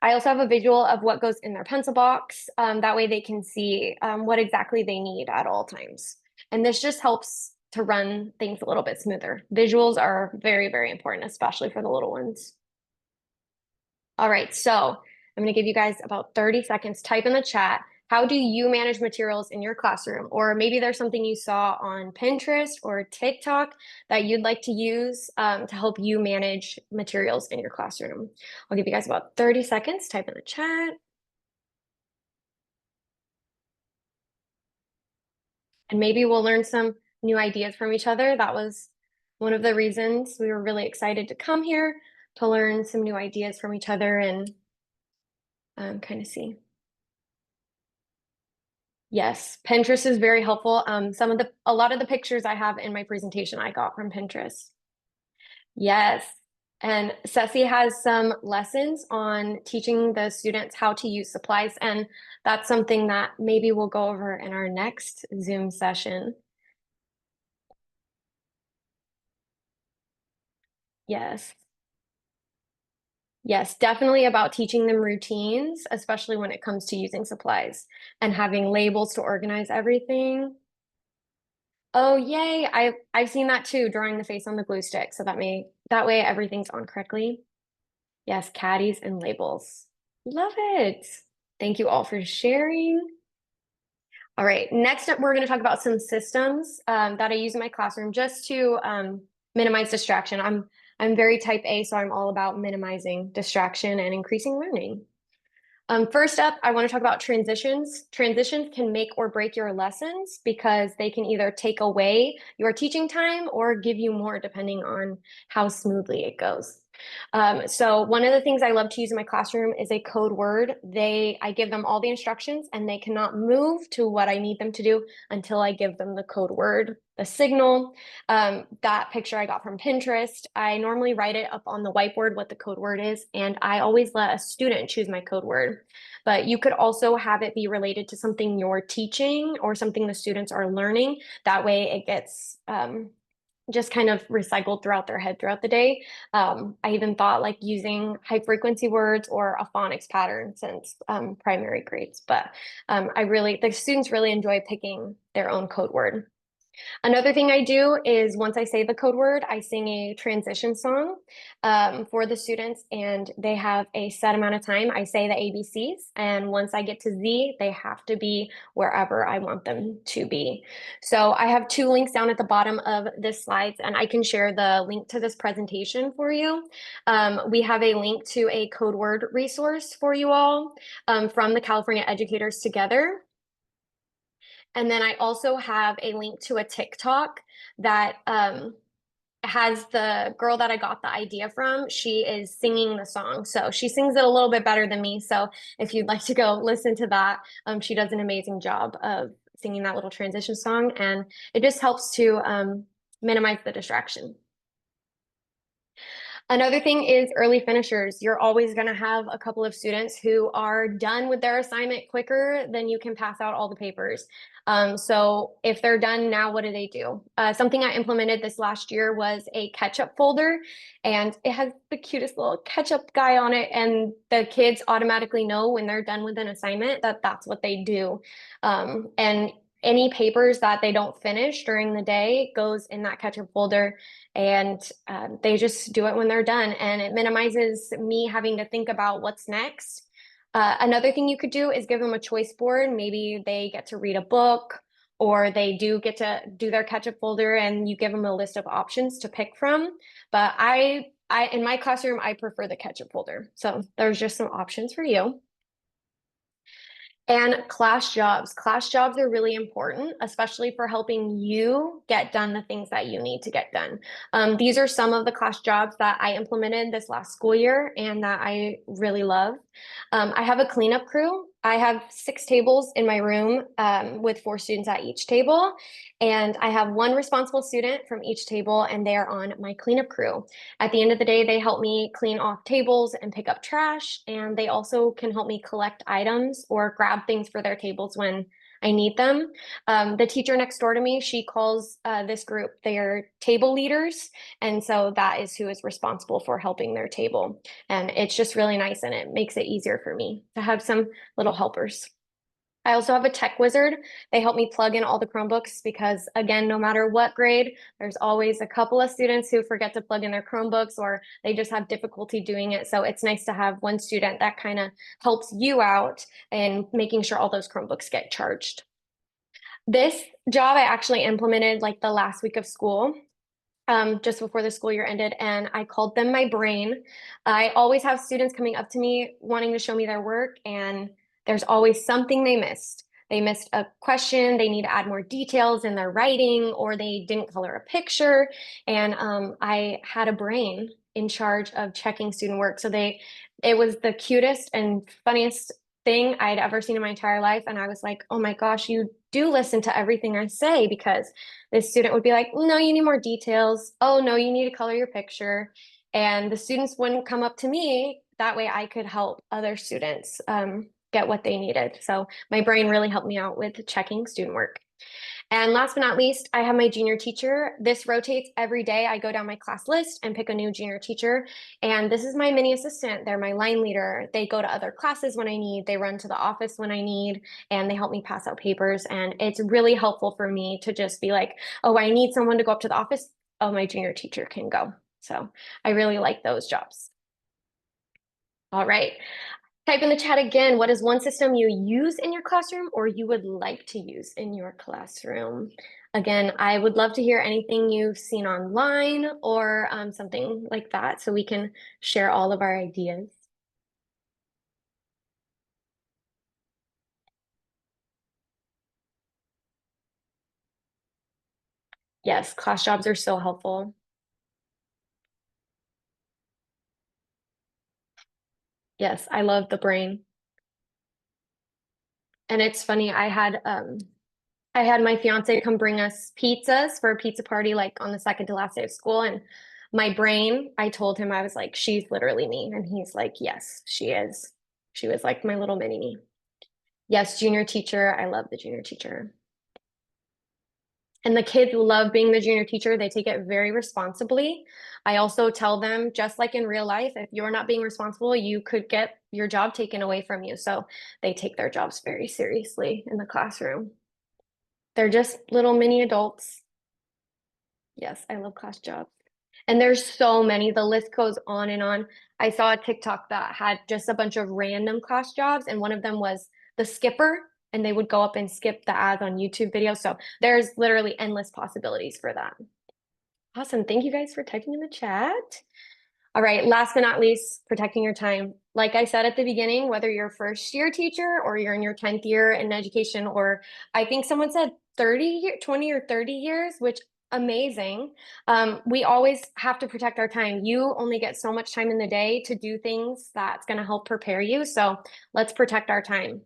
I also have a visual of what goes in their pencil box. That way they can see what exactly they need at all times. And this just helps to run things a little bit smoother. Visuals are very, very important, especially for the little ones. All right, so I'm going to give you guys about 30 seconds. Type in the chat. How do you manage materials in your classroom? Or maybe there's something you saw on Pinterest or TikTok that you'd like to use to help you manage materials in your classroom. I'll give you guys about 30 seconds. Type in the chat. And maybe we'll learn some new ideas from each other. That was one of the reasons we were really excited to come here, to learn some new ideas from each other and kind of see. Yes, Pinterest is very helpful. A lot of the pictures I have in my presentation I got from Pinterest. Yes, and Ceci has some lessons on teaching the students how to use supplies, and that's something that maybe we'll go over in our next Zoom session. Yes. Yes, definitely about teaching them routines, especially when it comes to using supplies and having labels to organize everything. Oh, yay. I've seen that too, drawing the face on the glue stick. So that way everything's on correctly. Yes, caddies and labels. Love it. Thank you all for sharing. All right, next up, we're going to talk about some systems that I use in my classroom just to minimize distraction. I'm very type A, so I'm all about minimizing distraction and increasing learning. First up, I want to talk about transitions. Transitions can make or break your lessons because they can either take away your teaching time or give you more depending on how smoothly it goes. So one of the things I love to use in my classroom is a code word. I give them all the instructions and they cannot move to what I need them to do until I give them the code word, the signal. That picture I got from Pinterest. I normally write it up on the whiteboard what the code word is, and I always let a student choose my code word. But you could also have it be related to something you're teaching or something the students are learning. That way it gets just kind of recycled throughout their head throughout the day. I even thought like using high frequency words or a phonics pattern since primary grades, but the students really enjoy picking their own code word. Another thing I do is once I say the code word, I sing a transition song for the students, and they have a set amount of time. I say the ABCs, and once I get to Z, they have to be wherever I want them to be. So I have 2 links down at the bottom of this slides, and I can share the link to this presentation for you. We have a link to a code word resource for you all from the California Educators Together. And then I also have a link to a TikTok that has the girl that I got the idea from, she is singing the song. So she sings it a little bit better than me. So if you'd like to go listen to that, she does an amazing job of singing that little transition song. And it just helps to minimize the distraction. Another thing is early finishers. You're always going to have a couple of students who are done with their assignment quicker than you can pass out all the papers. So if they're done now, what do? Something I implemented this last year was a catch-up folder, and it has the cutest little catch-up guy on it. And the kids automatically know when they're done with an assignment that that's what they do. And any papers that they don't finish during the day goes in that catch-up folder, and they just do it when they're done, and it minimizes me having to think about what's next. Another thing you could do is give them a choice board. Maybe they get to read a book, or they do get to do their catch-up folder, and you give them a list of options to pick from. But I in my classroom, I prefer the catch-up folder. So there's just some options for you. And class jobs. Class jobs are really important, especially for helping you get done the things that you need to get done. These are some of the class jobs that I implemented this last school year and that I really love. I have a cleanup crew. I have 6 tables in my room with 4 students at each table. And I have 1 responsible student from each table, and they are on my cleanup crew. At the end of the day, they help me clean off tables and pick up trash. And they also can help me collect items or grab things for their tables when I need them. The teacher next door to me, she calls this group their table leaders. And so that is who is responsible for helping their table. And it's just really nice, and it makes it easier for me to have some little helpers. I also have a tech wizard. They help me plug in all the Chromebooks because, again, no matter what grade, there's always a couple of students who forget to plug in their Chromebooks, or they just have difficulty doing it. So it's nice to have one student that kind of helps you out in making sure all those Chromebooks get charged. This job I actually implemented like the last week of school. Just before the school year ended, and I called them my brain. I always have students coming up to me wanting to show me their work, and there's always something they missed. They missed a question, they need to add more details in their writing, or they didn't color a picture. And I had a brain in charge of checking student work. So it was the cutest and funniest thing I'd ever seen in my entire life. And I was like, oh my gosh, you do listen to everything I say, because this student would be like, no, you need more details. Oh no, you need to color your picture. And the students wouldn't come up to me. That way I could help other students get what they needed. So my brain really helped me out with checking student work. And last but not least, I have my junior teacher. This rotates every day. I go down my class list and pick a new junior teacher. And this is my mini assistant. They're my line leader. They go to other classes when I need. They run to the office when I need, and they help me pass out papers. And it's really helpful for me to just be like, oh, I need someone to go up to the office. Oh, my junior teacher can go. So I really like those jobs. All right. Type in the chat again, what is one system you use in your classroom or you would like to use in your classroom? Again, I would love to hear anything you've seen online or something like that, so we can share all of our ideas. Yes, class jobs are so helpful. Yes, I love the brain. And it's funny, I had my fiance come bring us pizzas for a pizza party, like on the second to last day of school. And my brain, I told him, I was like, she's literally me. And he's like, yes, she is. She was like my little mini me. Yes, junior teacher. I love the junior teacher. And the kids love being the junior teacher. They take it very responsibly. I also tell them, just like in real life, if you're not being responsible, you could get your job taken away from you. So they take their jobs very seriously in the classroom. They're just little mini adults. Yes, I love class jobs. And there's so many, the list goes on and on. I saw a TikTok that had just a bunch of random class jobs, and one of them was the skipper, and they would go up and skip the ads on YouTube videos. So there's literally endless possibilities for that. Awesome. Thank you guys for typing in the chat. All right, last but not least, protecting your time. Like I said at the beginning, whether you're a first year teacher or you're in your 10th year in education, or I think someone said 20 or 30 years, which amazing. We always have to protect our time. You only get so much time in the day to do things that's going to help prepare you. So let's protect our time.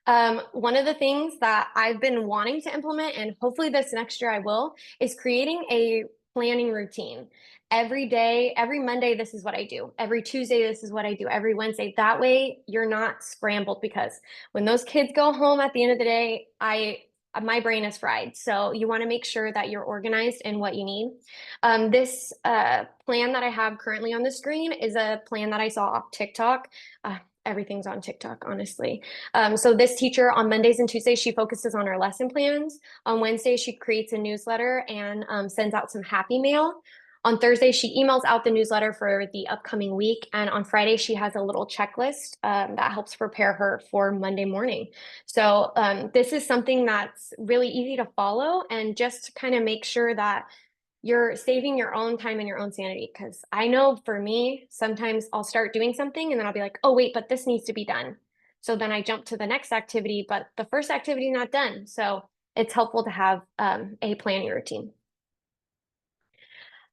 One of the things that I've been wanting to implement, and hopefully this next year I will, is creating a planning routine. Every day, every Monday, this is what I do. Every Tuesday, this is what I do. Every Wednesday. That way, you're not scrambled, because when those kids go home at the end of the day, my brain is fried. So you want to make sure that you're organized in what you need. This plan that I have currently on the screen is a plan that I saw off TikTok. Everything's on TikTok, honestly. So this teacher on Mondays and Tuesdays, she focuses on her lesson plans. On Wednesday, she creates a newsletter and sends out some happy mail. On Thursday, she emails out the newsletter for the upcoming week. And on Friday, she has a little checklist that helps prepare her for Monday morning. So this is something that's really easy to follow, and just to kind of make sure that you're saving your own time and your own sanity. Because I know for me, sometimes I'll start doing something and then I'll be like, oh, wait, but this needs to be done. So then I jump to the next activity, but the first activity is not done. So it's helpful to have a planning routine.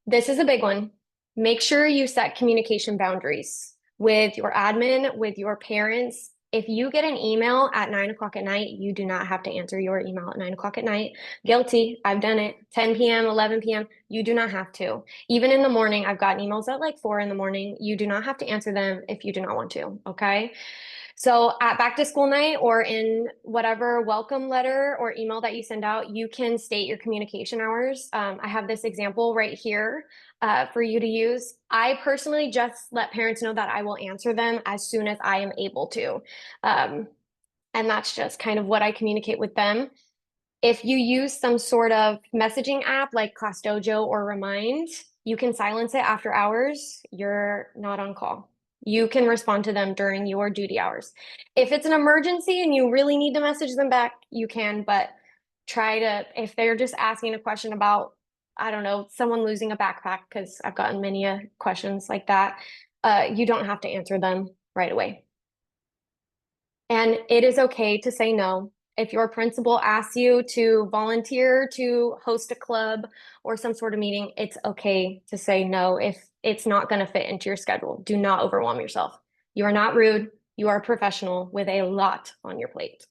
This is a big one. Make sure you set communication boundaries with your admin, with your parents. If you get an email at 9 o'clock at night, you do not have to answer your email at 9 o'clock at night. Guilty. I've done it. 10 p.m., 11 p.m. You do not have to. Even in the morning, I've gotten emails at like 4 in the morning. You do not have to answer them if you do not want to. Okay. So at back to school night, or in whatever welcome letter or email that you send out, you can state your communication hours. I have this example right here for you to use. I personally just let parents know that I will answer them as soon as I am able to. And that's just kind of what I communicate with them. If you use some sort of messaging app like ClassDojo or Remind, you can silence it after hours. You're not on call. You can respond to them during your duty hours. If it's an emergency and you really need to message them back, you can, but try to, if they're just asking a question about, I don't know, someone losing a backpack, because I've gotten many questions like that, you don't have to answer them right away. And it is okay to say no. If your principal asks you to volunteer to host a club or some sort of meeting, it's okay to say no if it's not going to fit into your schedule. Do not overwhelm yourself. You are not rude. You are a professional with a lot on your plate.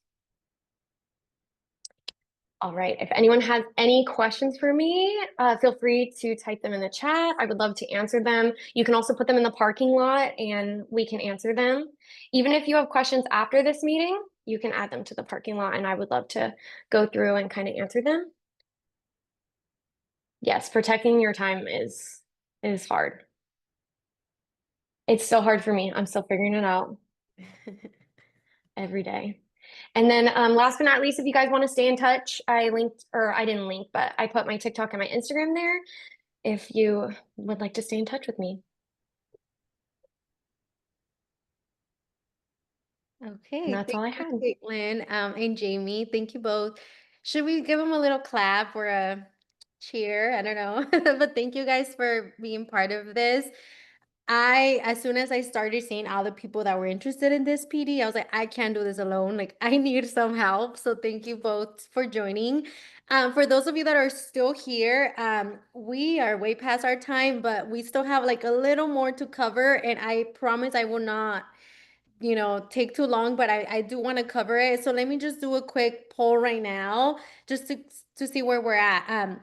All right. If anyone has any questions for me, feel free to type them in the chat. I would love to answer them. You can also put them in the parking lot and we can answer them. Even if you have questions after this meeting, you can add them to the parking lot and I would love to go through and kind of answer them. Yes, protecting your time is hard. It's so hard for me. I'm still figuring it out every day. And then last but not least, if you guys want to stay in touch, I didn't link, but I put my TikTok and my Instagram there if you would like to stay in touch with me. Okay, And that's all I thank had. you, Caitlin, and Jamie. Thank you both. Should we give them a little clap or a cheer? I don't know. But thank you guys for being part of this. As soon as I started seeing all the people that were interested in this PD, I was like, I can't do this alone. Like, I need some help. So thank you both for joining. For those of you that are still here, we are way past our time, but we still have like a little more to cover. And I promise I will not, take too long, but I do want to cover it. So let me just do a quick poll right now, just to see where we're at.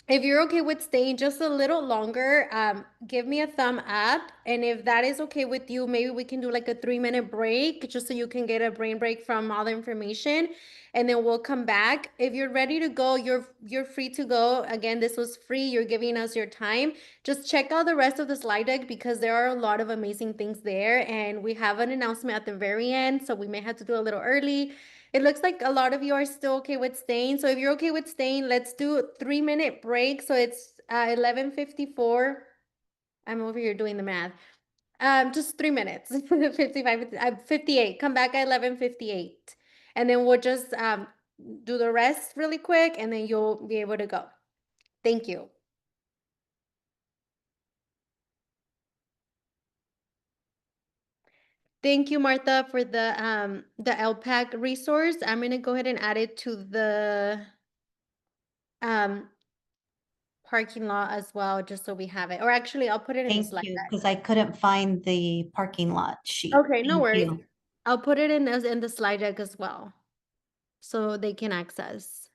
If you're okay with staying just a little longer, give me a thumb up. And if that is okay with you, maybe we can do like a 3-minute break just so you can get a brain break from all the information. And then we'll come back. If you're ready to go, you're free to go. Again, this was free. You're giving us your time. Just check out the rest of the slide deck because there are a lot of amazing things there. And we have an announcement at the very end, so we may have to do a little early. It looks like a lot of you are still okay with staying. So if you're okay with staying, let's do a 3-minute break. So it's 11:54. I'm over here doing the math. Just 3 minutes, 58. Come back at 11:58. And then we'll just do the rest really quick and then you'll be able to go. Thank you. Thank you, Martha, for the LPAC resource. I'm gonna go ahead and add it to the parking lot as well, just so we have it. Or actually, I'll put it in the Thank slide you, deck. because I couldn't find the parking lot sheet. Okay, no Thank worries. you. I'll put it in the slide deck as well, so they can access.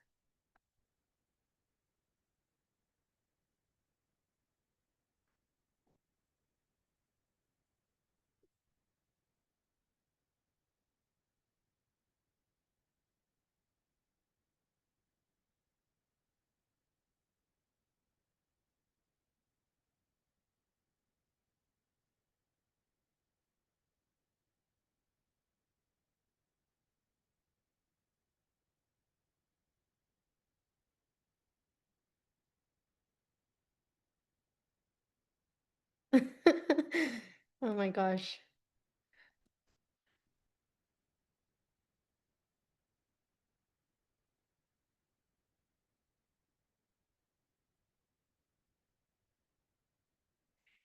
Oh my gosh.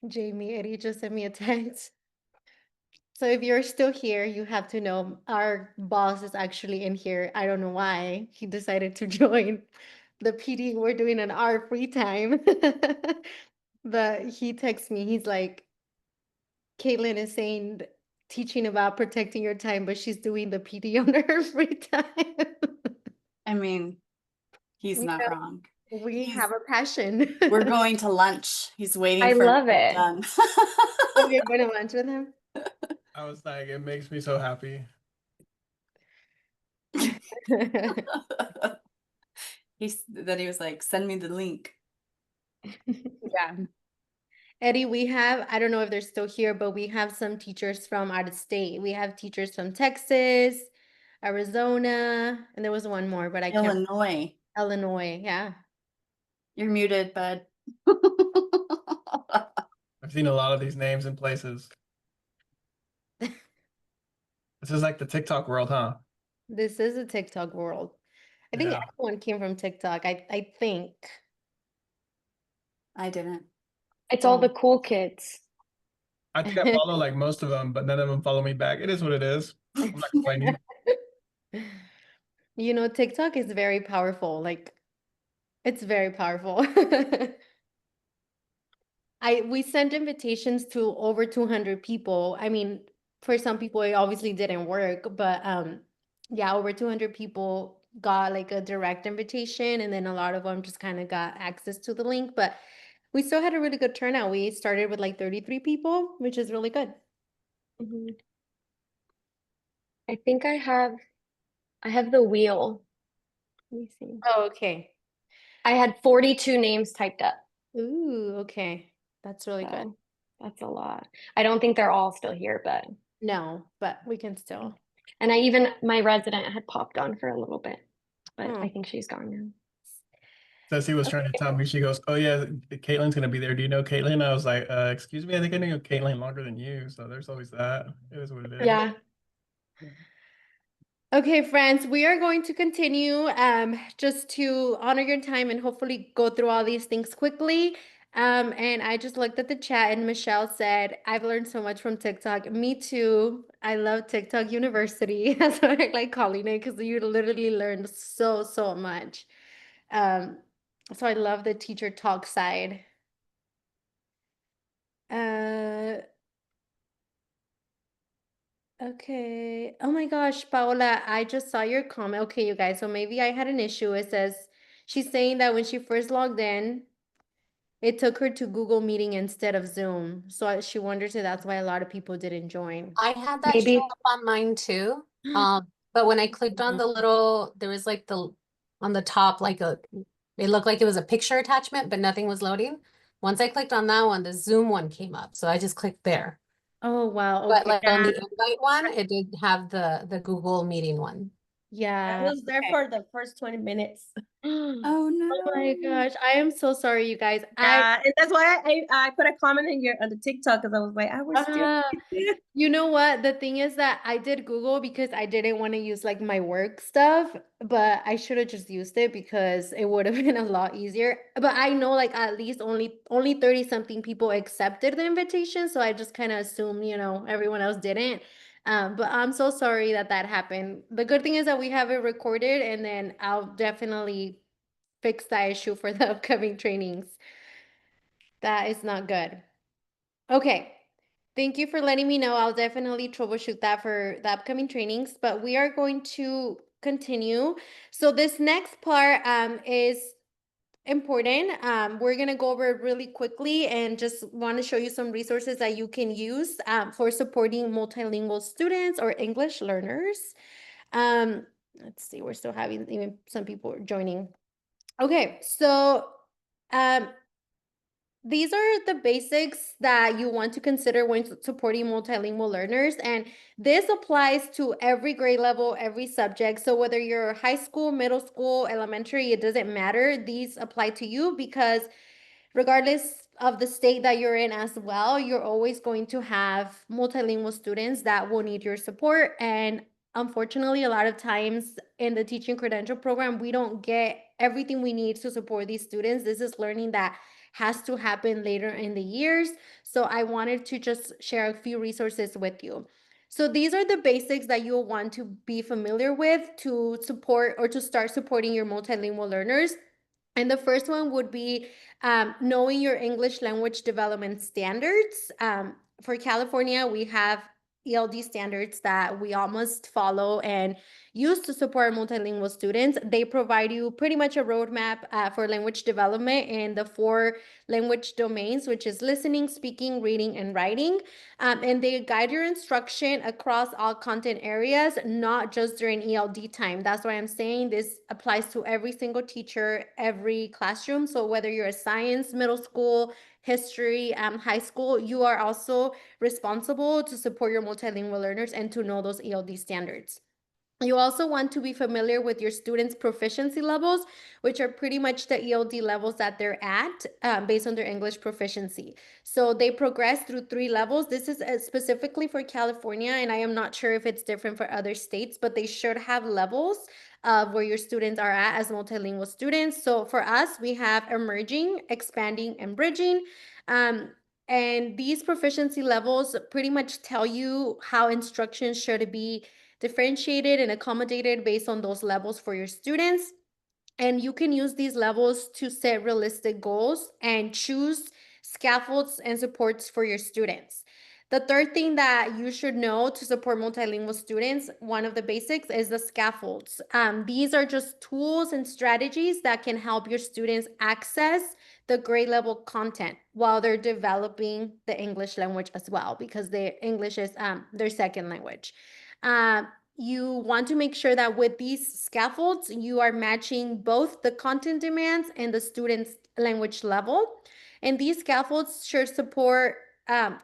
Jamie, Eddie just sent me a text. So if you're still here, you have to know our boss is actually in here. I don't know why he decided to join the PD. We're doing an our free time. But he texts me, he's like, Caitlin is saying teaching about protecting your time, but she's doing the PD on her free time. I mean, he's You not know, wrong. we He's- have a passion. We're going to lunch. He's waiting I for love to get it. done. Oh, you're going to lunch with him? I was like, it makes me so happy. He was like, send me the link. Yeah. Eddie, we have, I don't know if they're still here, but we have some teachers from out of state. We have teachers from Texas, Arizona, and there was one more, but I can't. Illinois. Illinois, yeah. You're muted, bud. I've seen a lot of these names in places. This is like the TikTok world, huh? This is a TikTok world. I think Yeah. everyone came from TikTok. I think. I didn't. It's all the cool kids. I think I follow like most of them, but none of them follow me back. It is what it is. I'm not complaining. You know, TikTok is very powerful. Like, it's very powerful. We sent invitations to over 200 people. I mean, for some people it obviously didn't work, but yeah, over 200 people got like a direct invitation, and then a lot of them just kind of got access to the link, but we still had a really good turnout. We started with like 33 people, which is really good. Mhm. I think I have the wheel. Let me see. Oh, okay. I had 42 names typed up. Ooh, okay. That's really good. So that's a lot. I don't think they're all still here, but No, but we can still. and my resident had popped on for a little bit, but I think she's gone now. Ceci was trying to tell me, she goes, oh yeah, Caitlin's gonna be there. Do you know Caitlin? I was like, excuse me, I think I know Caitlin longer than you. So there's always that. It is what it is. Yeah. Okay, friends, we are going to continue just to honor your time and hopefully go through all these things quickly. And I just looked at the chat and Michelle said, I've learned so much from TikTok. Me too. I love TikTok University. That's what I like calling it, because you literally learn so much. So I love the teacher talk side. Okay. Oh my gosh, Paola, I just saw your comment. Okay, you guys, so maybe I had an issue. It says she's saying that when she first logged in, it took her to Google Meeting instead of Zoom. So she wonders if that's why a lot of people didn't join. I had that Maybe. show up on mine too. But when I clicked on the little, there was like on the top, like it looked like it was a picture attachment, but nothing was loading. Once I clicked on that one, the Zoom one came up. So I just clicked there. Oh, wow. But Okay. like on the invite one, it did have the Google Meeting one. I Yeah. was there for the first 20 minutes. Oh no. Oh my gosh. I am so sorry, you guys. And that's why I put a comment in your on the TikTok, because I was like, I was still. You know what? The thing is that I did Google because I didn't want to use like my work stuff, but I should have just used it because it would have been a lot easier. But I know like at least only 30 something people accepted the invitation, so I just kind of assumed, everyone else didn't. But I'm so sorry that happened. The good thing is that we have it recorded, and then I'll definitely fix that issue for the upcoming trainings. That is not good. Okay. Thank you for letting me know. I'll definitely troubleshoot that for the upcoming trainings, but we are going to continue. So this next part is important. We're going to go over it really quickly and just want to show you some resources that you can use for supporting multilingual students or English learners. Let's see, we're still having even some people joining. Okay, so these are the basics that you want to consider when supporting multilingual learners, and this applies to every grade level, every subject. So whether you're high school, middle school, elementary, it doesn't matter. These apply to you because regardless of the state that you're in as well, you're always going to have multilingual students that will need your support. And unfortunately, a lot of times in the teaching credential program, we don't get everything we need to support these students. This is learning that has to happen later in the years. So I wanted to just share a few resources with you. So these are the basics that you'll want to be familiar with to support or to start supporting your multilingual learners. And the first one would be knowing your English language development standards. For California, we have ELD standards that we all must follow and use to support multilingual students. They provide you pretty much a roadmap for language development in the 4 language domains, which is listening, speaking, reading, and writing. And they guide your instruction across all content areas, not just during ELD time. That's why I'm saying this applies to every single teacher, every classroom. So whether you're a science, middle school, history, high school, you are also responsible to support your multilingual learners and to know those ELD standards. You also want to be familiar with your students' proficiency levels, which are pretty much the ELD levels that they're at based on their English proficiency. So they progress through 3 levels. This is specifically for California, and I am not sure if it's different for other states, but they should have levels of where your students are at as multilingual students. So for us, we have emerging, expanding, and bridging. And these proficiency levels pretty much tell you how instruction should be differentiated and accommodated based on those levels for your students. And you can use these levels to set realistic goals and choose scaffolds and supports for your students. The third thing that you should know to support multilingual students, one of the basics is the scaffolds. These are just tools and strategies that can help your students access the grade level content while they're developing the English language as well, because English is their second language. You want to make sure that with these scaffolds, you are matching both the content demands and the student's language level. And these scaffolds should support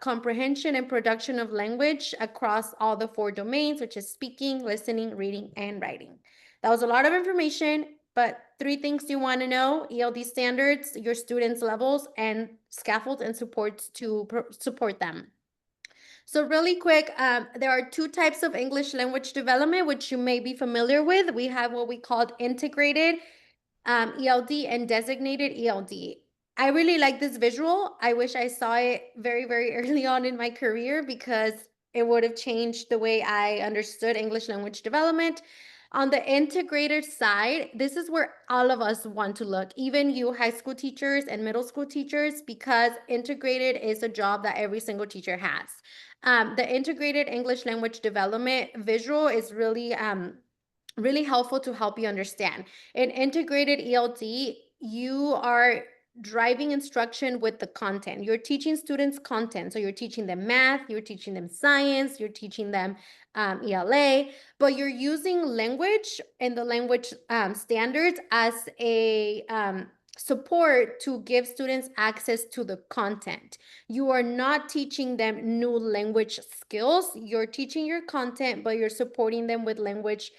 comprehension and production of language across all the 4 domains, which is speaking, listening, reading, and writing. That was a lot of information, but 3 things you want to know: ELD standards, your students' levels, and scaffolds and supports to support them. So really quick, there are 2 types of English language development, which you may be familiar with. We have what we called integrated ELD and designated ELD. I really like this visual. I wish I saw it very, very early on in my career because it would have changed the way I understood English language development. On the integrated side, this is where all of us want to look, even you high school teachers and middle school teachers, because integrated is a job that every single teacher has. The integrated English language development visual is really helpful to help you understand. In integrated ELD, you are driving instruction with the content. You're teaching students content. So you're teaching them math, you're teaching them science, you're teaching them ELA, but you're using language and the language standards as a support to give students access to the content. You are not teaching them new language skills. You're teaching your content, but you're supporting them with language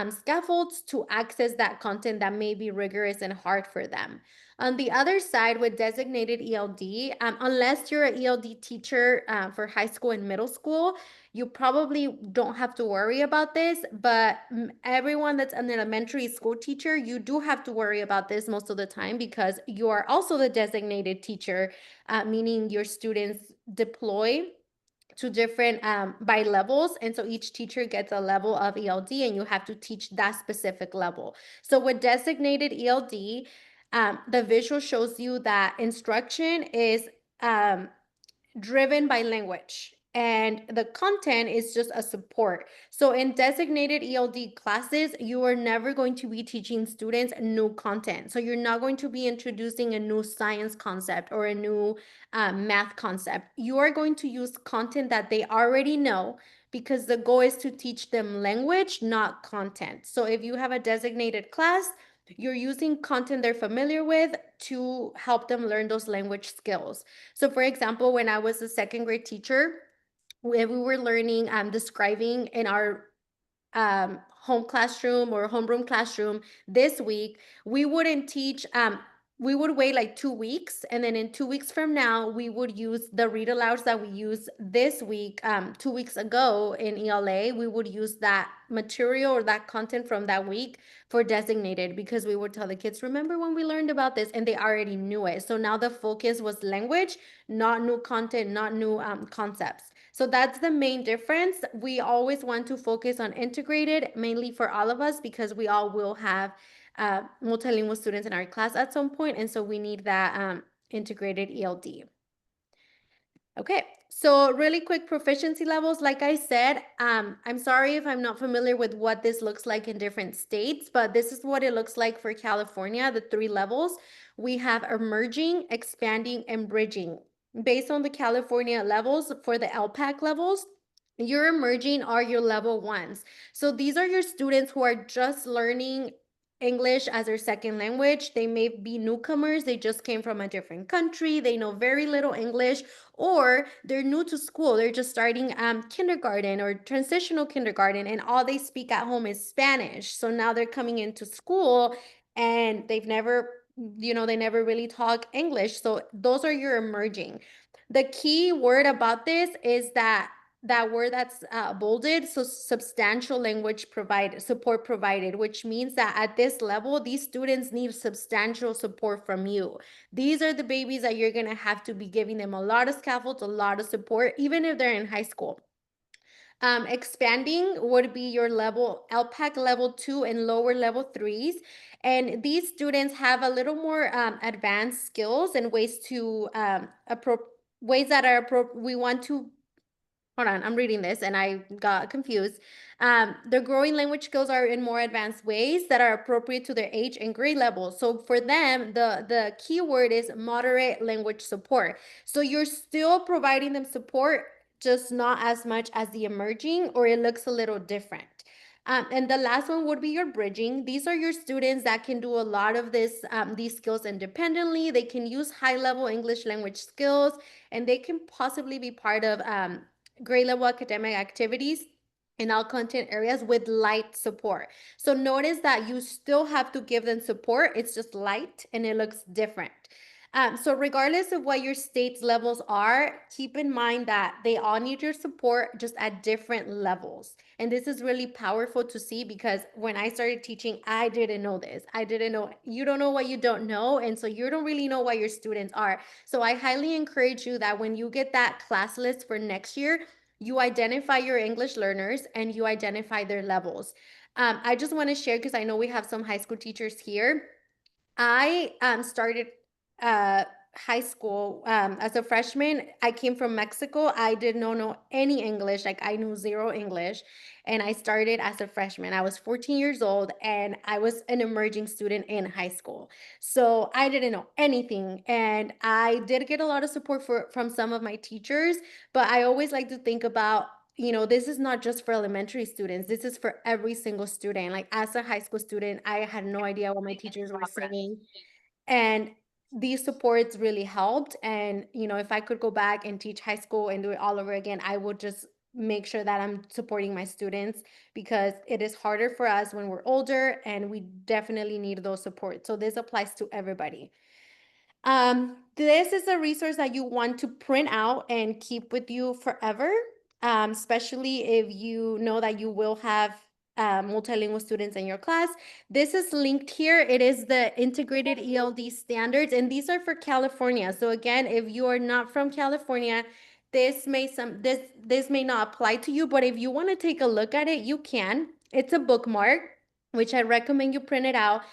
scaffolds to access that content that may be rigorous and hard for them. On the other side, with designated ELD, unless you're an ELD teacher for high school and middle school, you probably don't have to worry about this, but everyone that's an elementary school teacher, you do have to worry about this most of the time because you are also the designated teacher, meaning your students deploy to different by levels, and so each teacher gets a level of ELD and you have to teach that specific level. So with designated ELD, The visual shows you that instruction is driven by language and the content is just a support. So in designated ELD classes, you are never going to be teaching students new content. So you're not going to be introducing a new science concept or a new math concept. You are going to use content that they already know, because the goal is to teach them language, not content. So if you have a designated class, you're using content they're familiar with to help them learn those language skills. So for example, when I was a second grade teacher, when we were learning describing in our home classroom or homeroom classroom this week, we wouldn't teach, we would wait like 2 weeks, and then in 2 weeks from now, we would use the read alouds that we used this week, 2 weeks ago in ELA. We would use that material or that content from that week for designated, because we would tell the kids, remember when we learned about this, and they already knew it. So now the focus was language, not new content, not new concepts. So that's the main difference. We always want to focus on integrated, mainly for all of us, because we all will have multilingual students in our class at some point, and so we need that integrated ELD. Okay, so really quick proficiency levels. Like I said, I'm sorry if I'm not familiar with what this looks like in different states, but this is what it looks like for California, the 3 levels. We have emerging, expanding, and bridging. Based on the California levels, for the LPAC levels, your emerging are your level 1s. So these are your students who are just learning English as their second language. They may be newcomers, they just came from a different country, they know very little English, or they're new to school, they're just starting kindergarten or transitional kindergarten, and all they speak at home is Spanish. So now they're coming into school and they've never, they never really talk English. So those are your emerging. The key word about this is that word that's bolded, so substantial language support provided, which means that at this level, these students need substantial support from you. These are the babies that you're gonna have to be giving them a lot of scaffolds, a lot of support, even if they're in high school. Expanding would be your level, LPAC level 2 and lower level 3s. And these students have a little more advanced skills and ways to, we want to, hold on, I'm reading this and I got confused. The growing language skills are in more advanced ways that are appropriate to their age and grade level. So for them, the key word is moderate language support. So you're still providing them support, just not as much as the emerging, or it looks a little different. And the last one would be your bridging. These are your students that can do a lot of these skills independently. They can use high-level English language skills, and they can possibly be part of grade level academic activities in all content areas with light support. So notice that you still have to give them support. It's just light and it looks different. So regardless of what your state's levels are, keep in mind that they all need your support, just at different levels. And this is really powerful to see, because when I started teaching, I didn't know this. I didn't know. You don't know what you don't know. And so you don't really know what your students are. So I highly encourage you that when you get that class list for next year, you identify your English learners and you identify their levels. I just want to share, because I know we have some high school teachers here. I started high school as a freshman. I came from Mexico. I did not know any English. Like, I knew zero English, and I started as a freshman. I was 14 years old and I was an emerging student in high school. So I didn't know anything, and I did get a lot of support from some of my teachers, but I always like to think about, this is not just for elementary students. This is for every single student. Like, as a high school student, I had no idea what my teachers were saying. And these supports really helped. And, if I could go back and teach high school and do it all over again, I would just make sure that I'm supporting my students, because it is harder for us when we're older and we definitely need those supports. So this applies to everybody. This is a resource that you want to print out and keep with you forever, especially if you know that you will have multilingual students in your class. This is linked here. It is the integrated ELD standards, and these are for California. So again, if you are not from California, this may not apply to you, but if you want to take a look at it, you can. It's a bookmark, which I recommend you print it out.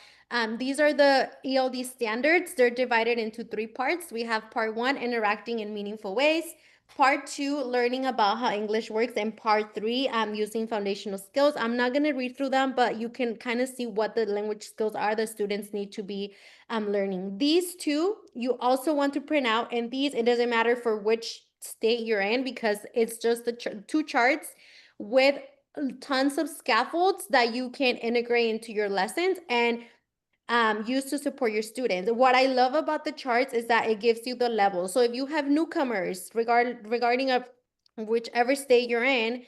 These are the ELD standards. They're divided into 3 parts. We have part 1, interacting in meaningful ways. Part 2, learning about how English works. And part 3, using foundational skills. I'm not going to read through them, but you can kind of see what the language skills are the students need to be learning. These 2, you also want to print out. And these, it doesn't matter for which state you're in, because it's just the 2 charts with tons of scaffolds that you can integrate into your lessons and use to support your students. What I love about the charts is that it gives you the level. So if you have newcomers regarding whichever state you're in,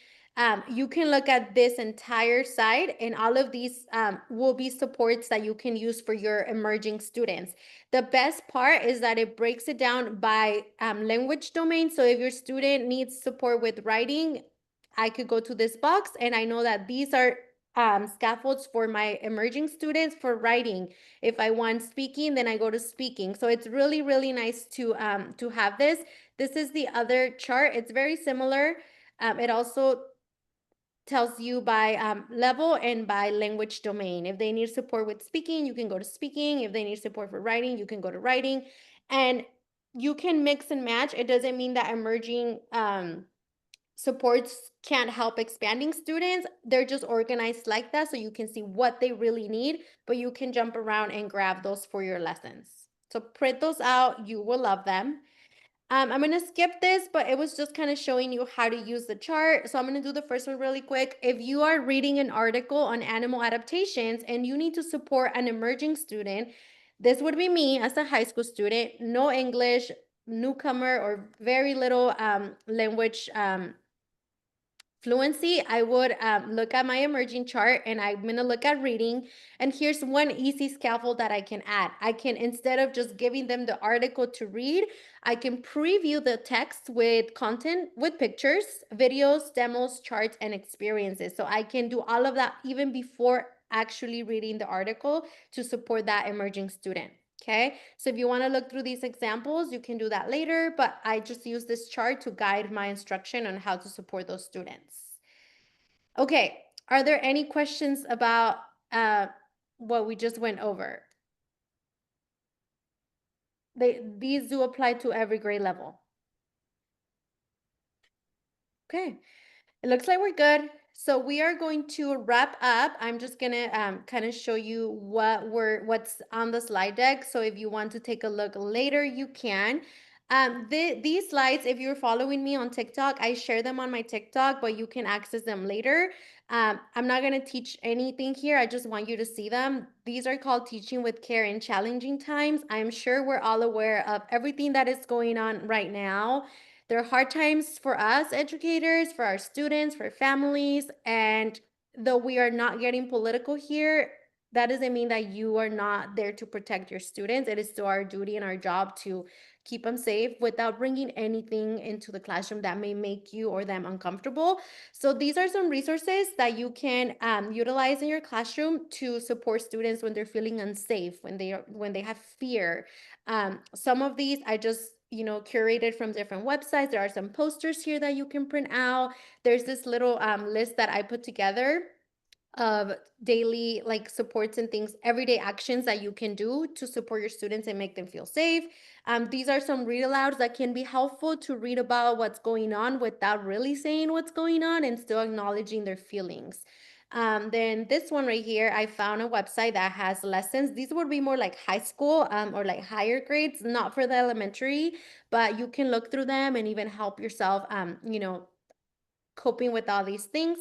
you can look at this entire side, and all of these will be supports that you can use for your emerging students. The best part is that it breaks it down by language domain. So if your student needs support with writing, I could go to this box, and I know that these are scaffolds for my emerging students for writing. If I want speaking, then I go to speaking. So it's really, really nice to have this. This is the other chart. It's very similar. It also tells you by level and by language domain. If they need support with speaking, you can go to speaking. If they need support for writing, you can go to writing. And you can mix and match. It doesn't mean that emerging supports can't help expanding students. They're just organized like that, so you can see what they really need, but you can jump around and grab those for your lessons. So print those out. You will love them. I'm going to skip this, but it was just kind of showing you how to use the chart. So I'm going to do the first one really quick. If you are reading an article on animal adaptations and you need to support an emerging student, this would be me as a high school student, no English, newcomer, or very little language fluency. I would look at my emerging chart, and I'm going to look at reading. And here's one easy scaffold that I can add. I can, instead of just giving them the article to read, I can preview the text with content, with pictures, videos, demos, charts, and experiences. So I can do all of that even before actually reading the article to support that emerging student. Okay, so if you want to look through these examples, you can do that later, but I just use this chart to guide my instruction on how to support those students. Okay, are there any questions about what we just went over? These do apply to every grade level. Okay, it looks like we're good. So we are going to wrap up. I'm just gonna kind of show you what's on the slide deck. So if you want to take a look later, you can. These slides, if you're following me on TikTok, I share them on my TikTok, but you can access them later. I'm not gonna teach anything here. I just want you to see them. These are called Teaching with Care in Challenging Times. I'm sure we're all aware of everything that is going on right now. They're hard times for us educators, for our students, for families. And though we are not getting political here, that doesn't mean that you are not there to protect your students. It is still our duty and our job to keep them safe without bringing anything into the classroom that may make you or them uncomfortable. So these are some resources that you can utilize in your classroom to support students when they're feeling unsafe, when they have fear. Some of these I just curated from different websites. There are some posters here that you can print out. There's this little list that I put together of daily supports and things, everyday actions that you can do to support your students and make them feel safe. These are some read alouds that can be helpful to read about what's going on without really saying what's going on and still acknowledging their feelings. Then this one right here, I found a website that has lessons. These would be more like high school or like higher grades, not for the elementary, but you can look through them and even help yourself, coping with all these things.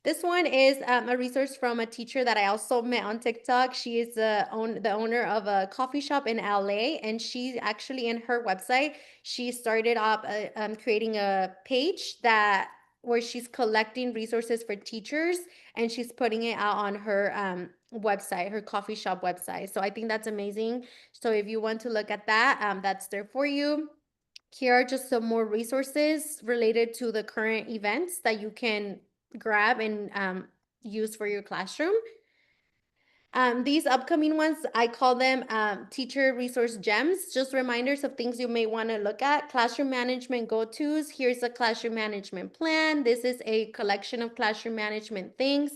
This one is a resource from a teacher that I also met on TikTok. She is the owner of a coffee shop in LA, and she actually, in her website, she started up creating a page where she's collecting resources for teachers, and she's putting it out on her website, her coffee shop website. So I think that's amazing. So if you want to look at that, that's there for you. Here are just some more resources related to the current events that you can grab and use for your classroom. These upcoming ones, I call them teacher resource gems, just reminders of things you may want to look at. Classroom management go-tos. Here's a classroom management plan. This is a collection of classroom management things.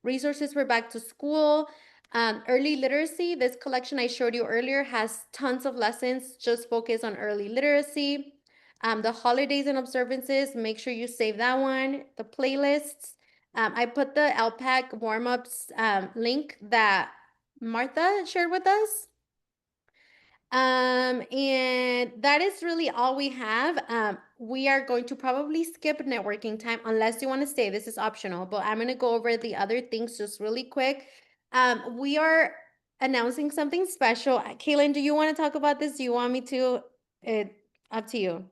Resources for back to school. Early literacy, this collection I showed you earlier has tons of lessons just focused on early literacy. The holidays and observances, make sure you save that one. The playlists, I put the LPAC warm-ups link that Martha shared with us. And that is really all we have. We are going to probably skip networking time unless you want to stay. This is optional, but I'm going to go over the other things just really quick. We are announcing something special. Kaylin, do you want to talk about this? Do you want me to? Up to you.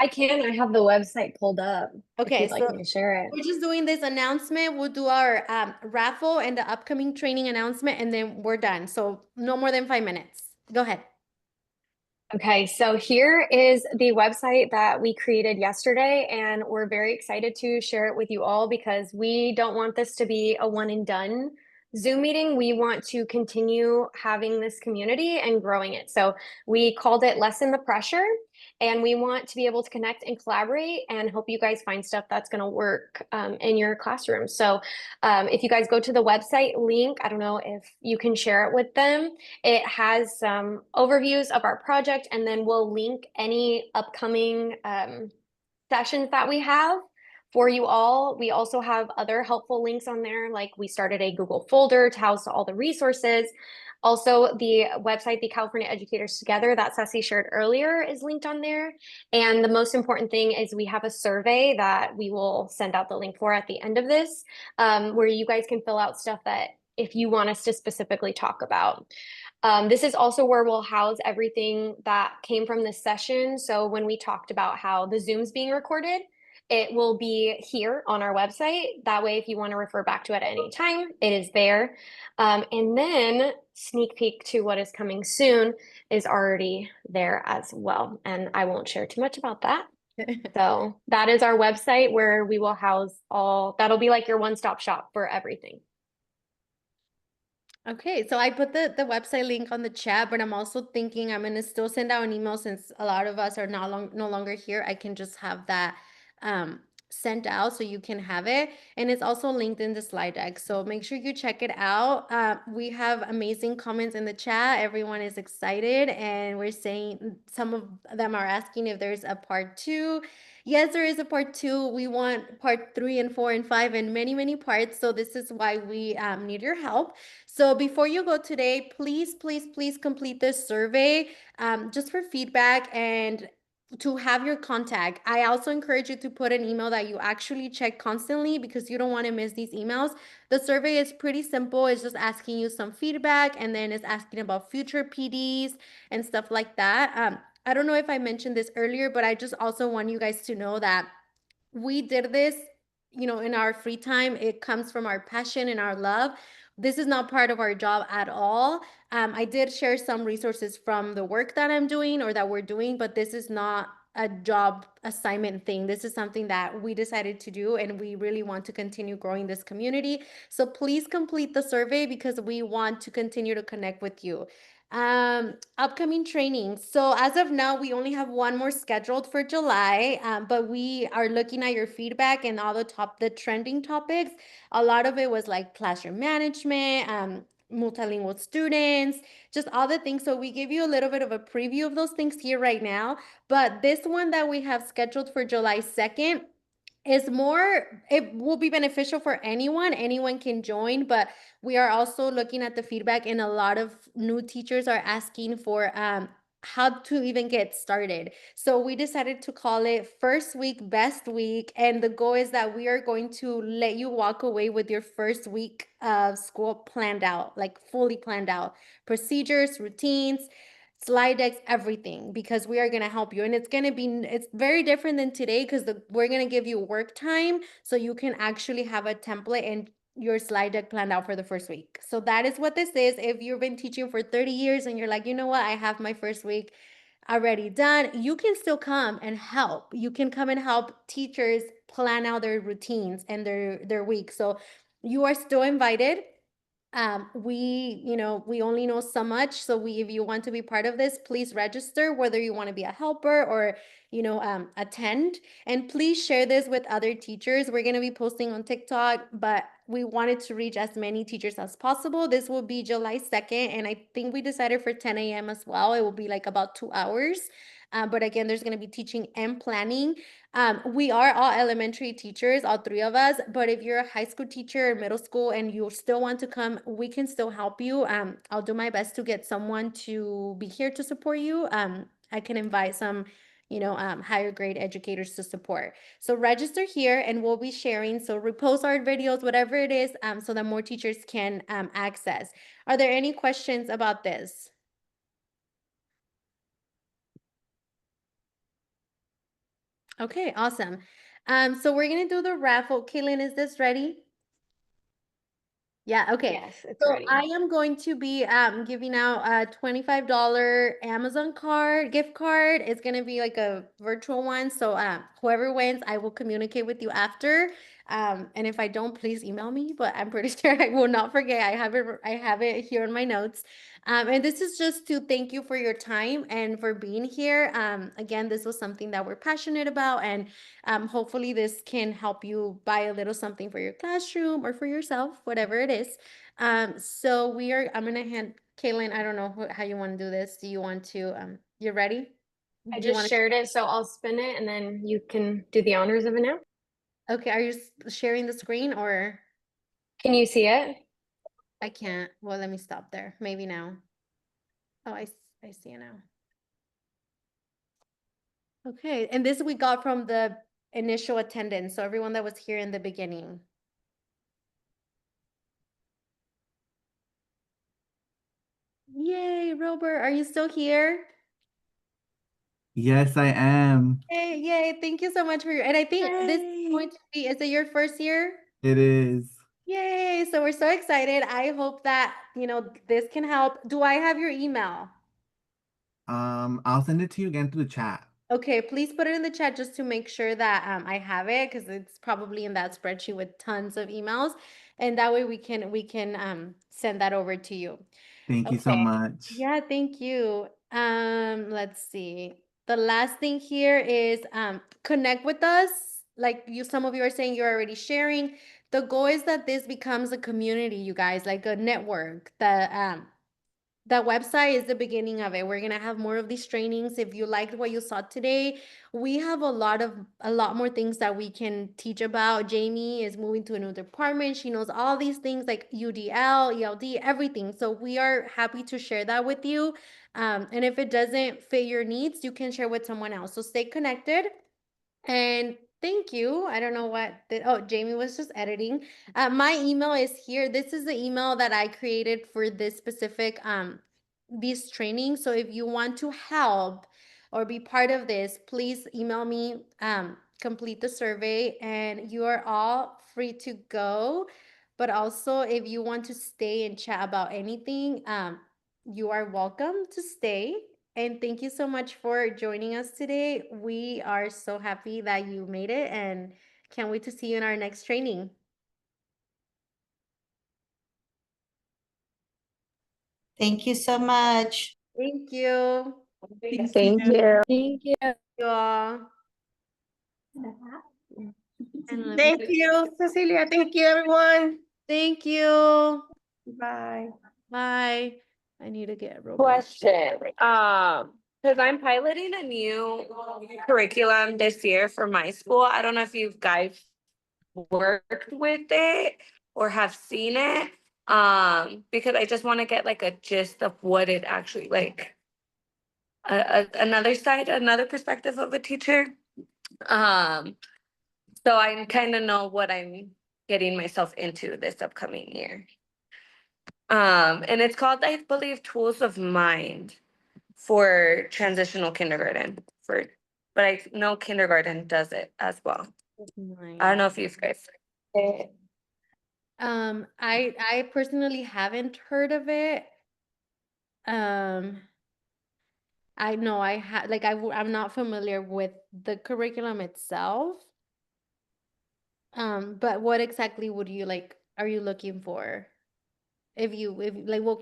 I can. I have the website pulled up. Okay, if you'd like so me to share it. we're just doing this announcement. We'll do our raffle and the upcoming training announcement, and then we're done. So no more than 5 minutes. Go ahead. Okay, so here is the website that we created yesterday, and we're very excited to share it with you all because we don't want this to be a one and done Zoom meeting. We want to continue having this community and growing it. So we called it Lessen the Pressure, and we want to be able to connect and collaborate and help you guys find stuff that's going to work in your classroom. So if you guys go to the website link, I don't know if you can share it with them. It has some overviews of our project, and then we'll link any upcoming sessions that we have for you all. We also have other helpful links on there, like we started a Google folder to house all the resources. Also, the website, the California Educators Together, that Ceci shared earlier, is linked on there. And the most important thing is we have a survey that we will send out the link for at the end of this, where you guys can fill out stuff that if you want us to specifically talk about. This is also where we'll house everything that came from this session. So when we talked about how the Zoom's being recorded, it will be here on our website. That way, if you want to refer back to it at any time, it is there. And then sneak peek to what is coming soon is already there as well. And I won't share too much about that. So that is our website where we will house all, that'll be like your one-stop shop for everything. Okay, so I put the website link on the chat, but I'm also thinking I'm gonna still send out an email since a lot of us are no longer here. I can just have that sent out so you can have it, and it's also linked in the slide deck. So make sure you check it out. We have amazing comments in the chat. Everyone is excited, and we're saying some of them are asking if there's a part 2. Yes, there is a part 2. We want part 3 and 4 and 5 and many parts. So this is why we need your help. So before you go today, please complete this survey just for feedback and to have your contact. I also encourage you to put an email that you actually check constantly because you don't want to miss these emails. The survey is pretty simple. It's just asking you some feedback, and then it's asking about future PDs and stuff like that. I don't know if I mentioned this earlier, but I just also want you guys to know that we did this, in our free time. It comes from our passion and our love. This is not part of our job at all. I did share some resources from the work that I'm doing or that we're doing, but this is not a job assignment thing. This is something that we decided to do, and we really want to continue growing this community. So please complete the survey because we want to continue to connect with you. Upcoming trainings. So as of now, we only have one more scheduled for July, but we are looking at your feedback and all the trending topics. A lot of it was like classroom management, multilingual students, just all the things. So we give you a little bit of a preview of those things here right now. But this one that we have scheduled for July 2nd is more, it will be beneficial for anyone can join, but we are also looking at the feedback, and a lot of new teachers are asking for how to even get started. So we decided to call it First Week, Best Week, and the goal is that we are going to let you walk away with your first week of school planned out, like fully planned out, procedures, routines, slide decks, everything, because we are going to help you. And it's very different than today because we're going to give you work time so you can actually have a template and your slide deck planned out for the first week. So that is what this is. If you've been teaching for 30 years and you're like, you know what, I have my first week already done, you can still come and help. You can come and help teachers plan out their routines and their week. So you are still invited. We only know so much. So if you want to be part of this, please register, whether you want to be a helper or, attend. And please share this with other teachers. We're going to be posting on TikTok, but we wanted to reach as many teachers as possible. This will be July 2nd, and I think we decided for 10 a.m. as well. It will be like about 2 hours. But again, there's going to be teaching and planning. We are all elementary teachers, all three of us, but if you're a high school teacher or middle school and you still want to come, we can still help you. I'll do my best to get someone to be here to support you. I can invite some higher grade educators to support. So register here and we'll be sharing. So repost our videos, whatever it is, so that more teachers can access. Are there any questions about this? Okay, awesome. So we're gonna do the raffle. Kaylin, is this ready? Yeah, okay. Yes, it's So ready. I am going to be giving out a $25 Amazon gift card. It's gonna be like a virtual one. So whoever wins, I will communicate with you after. And if I don't, please email me, but I'm pretty sure I will not forget. I have it here in my notes. And this is just to thank you for your time and for being here. Again, this was something that we're passionate about, and hopefully this can help you buy a little something for your classroom or for yourself, whatever it is. So I'm gonna hand Kaylin, I don't know how you want to do this. Do you want to, you're ready? I Do you just wanna- shared it, so I'll spin it and then you can do the honors of it now. Okay, are you sharing the screen or? Can you see it? I can't. Well, let me stop there. Maybe now. Oh, I see it now. Okay, and this we got from the initial attendance, so everyone that was here in the beginning. Yay, Robert, are you still here? Yes, I am. Yay, yay, thank you so much for and I think this is going to be, is it your first year? It is. Yay, so we're so excited. I hope that, this can help. Do I have your email? I'll send it to you again through the chat. Okay, please put it in the chat just to make sure that I have it, because it's probably in that spreadsheet with tons of emails, and that way we can send that over to you. Thank you so much. Yeah, thank you. Let's see. The last thing here is connect with us. Like some of you are saying you're already sharing. The goal is that this becomes a community, you guys, like a network. That website is the beginning of it. We're gonna have more of these trainings. If you liked what you saw today, we have a lot more things that we can teach about. Jamie is moving to a new department. She knows all these things like UDL, ELD, everything. So we are happy to share that with you. And if it doesn't fit your needs, you can share with someone else. So stay connected. And thank you. I don't know oh, Jamie was just editing. My email is here. This is the email that I created for this specific, these trainings. So if you want to help or be part of this, please email me, complete the survey, and you are all free to go. But also if you want to stay and chat about anything, you are welcome to stay. And thank you so much for joining us today. We are so happy that you made it and can't wait to see you in our next training. Thank you so much. Thank you. Thank you. Thank you all. And Thank you, Cecilia. Thank you, everyone. Thank you. Bye. Bye. I need to get Robert. Question, because I'm piloting a new curriculum this year for my school. I don't know if you guys worked with it or have seen it. Because I just want to get like a gist of what it actually like another side, another perspective of a teacher. So I kind of know what I'm getting myself into this upcoming year. And it's called, I believe, Tools of Mind for transitional kindergarten but I know kindergarten does it as well. I don't know if you guys. I personally haven't heard of it. I know I'm not familiar with the curriculum itself. But what exactly are you looking for? If like what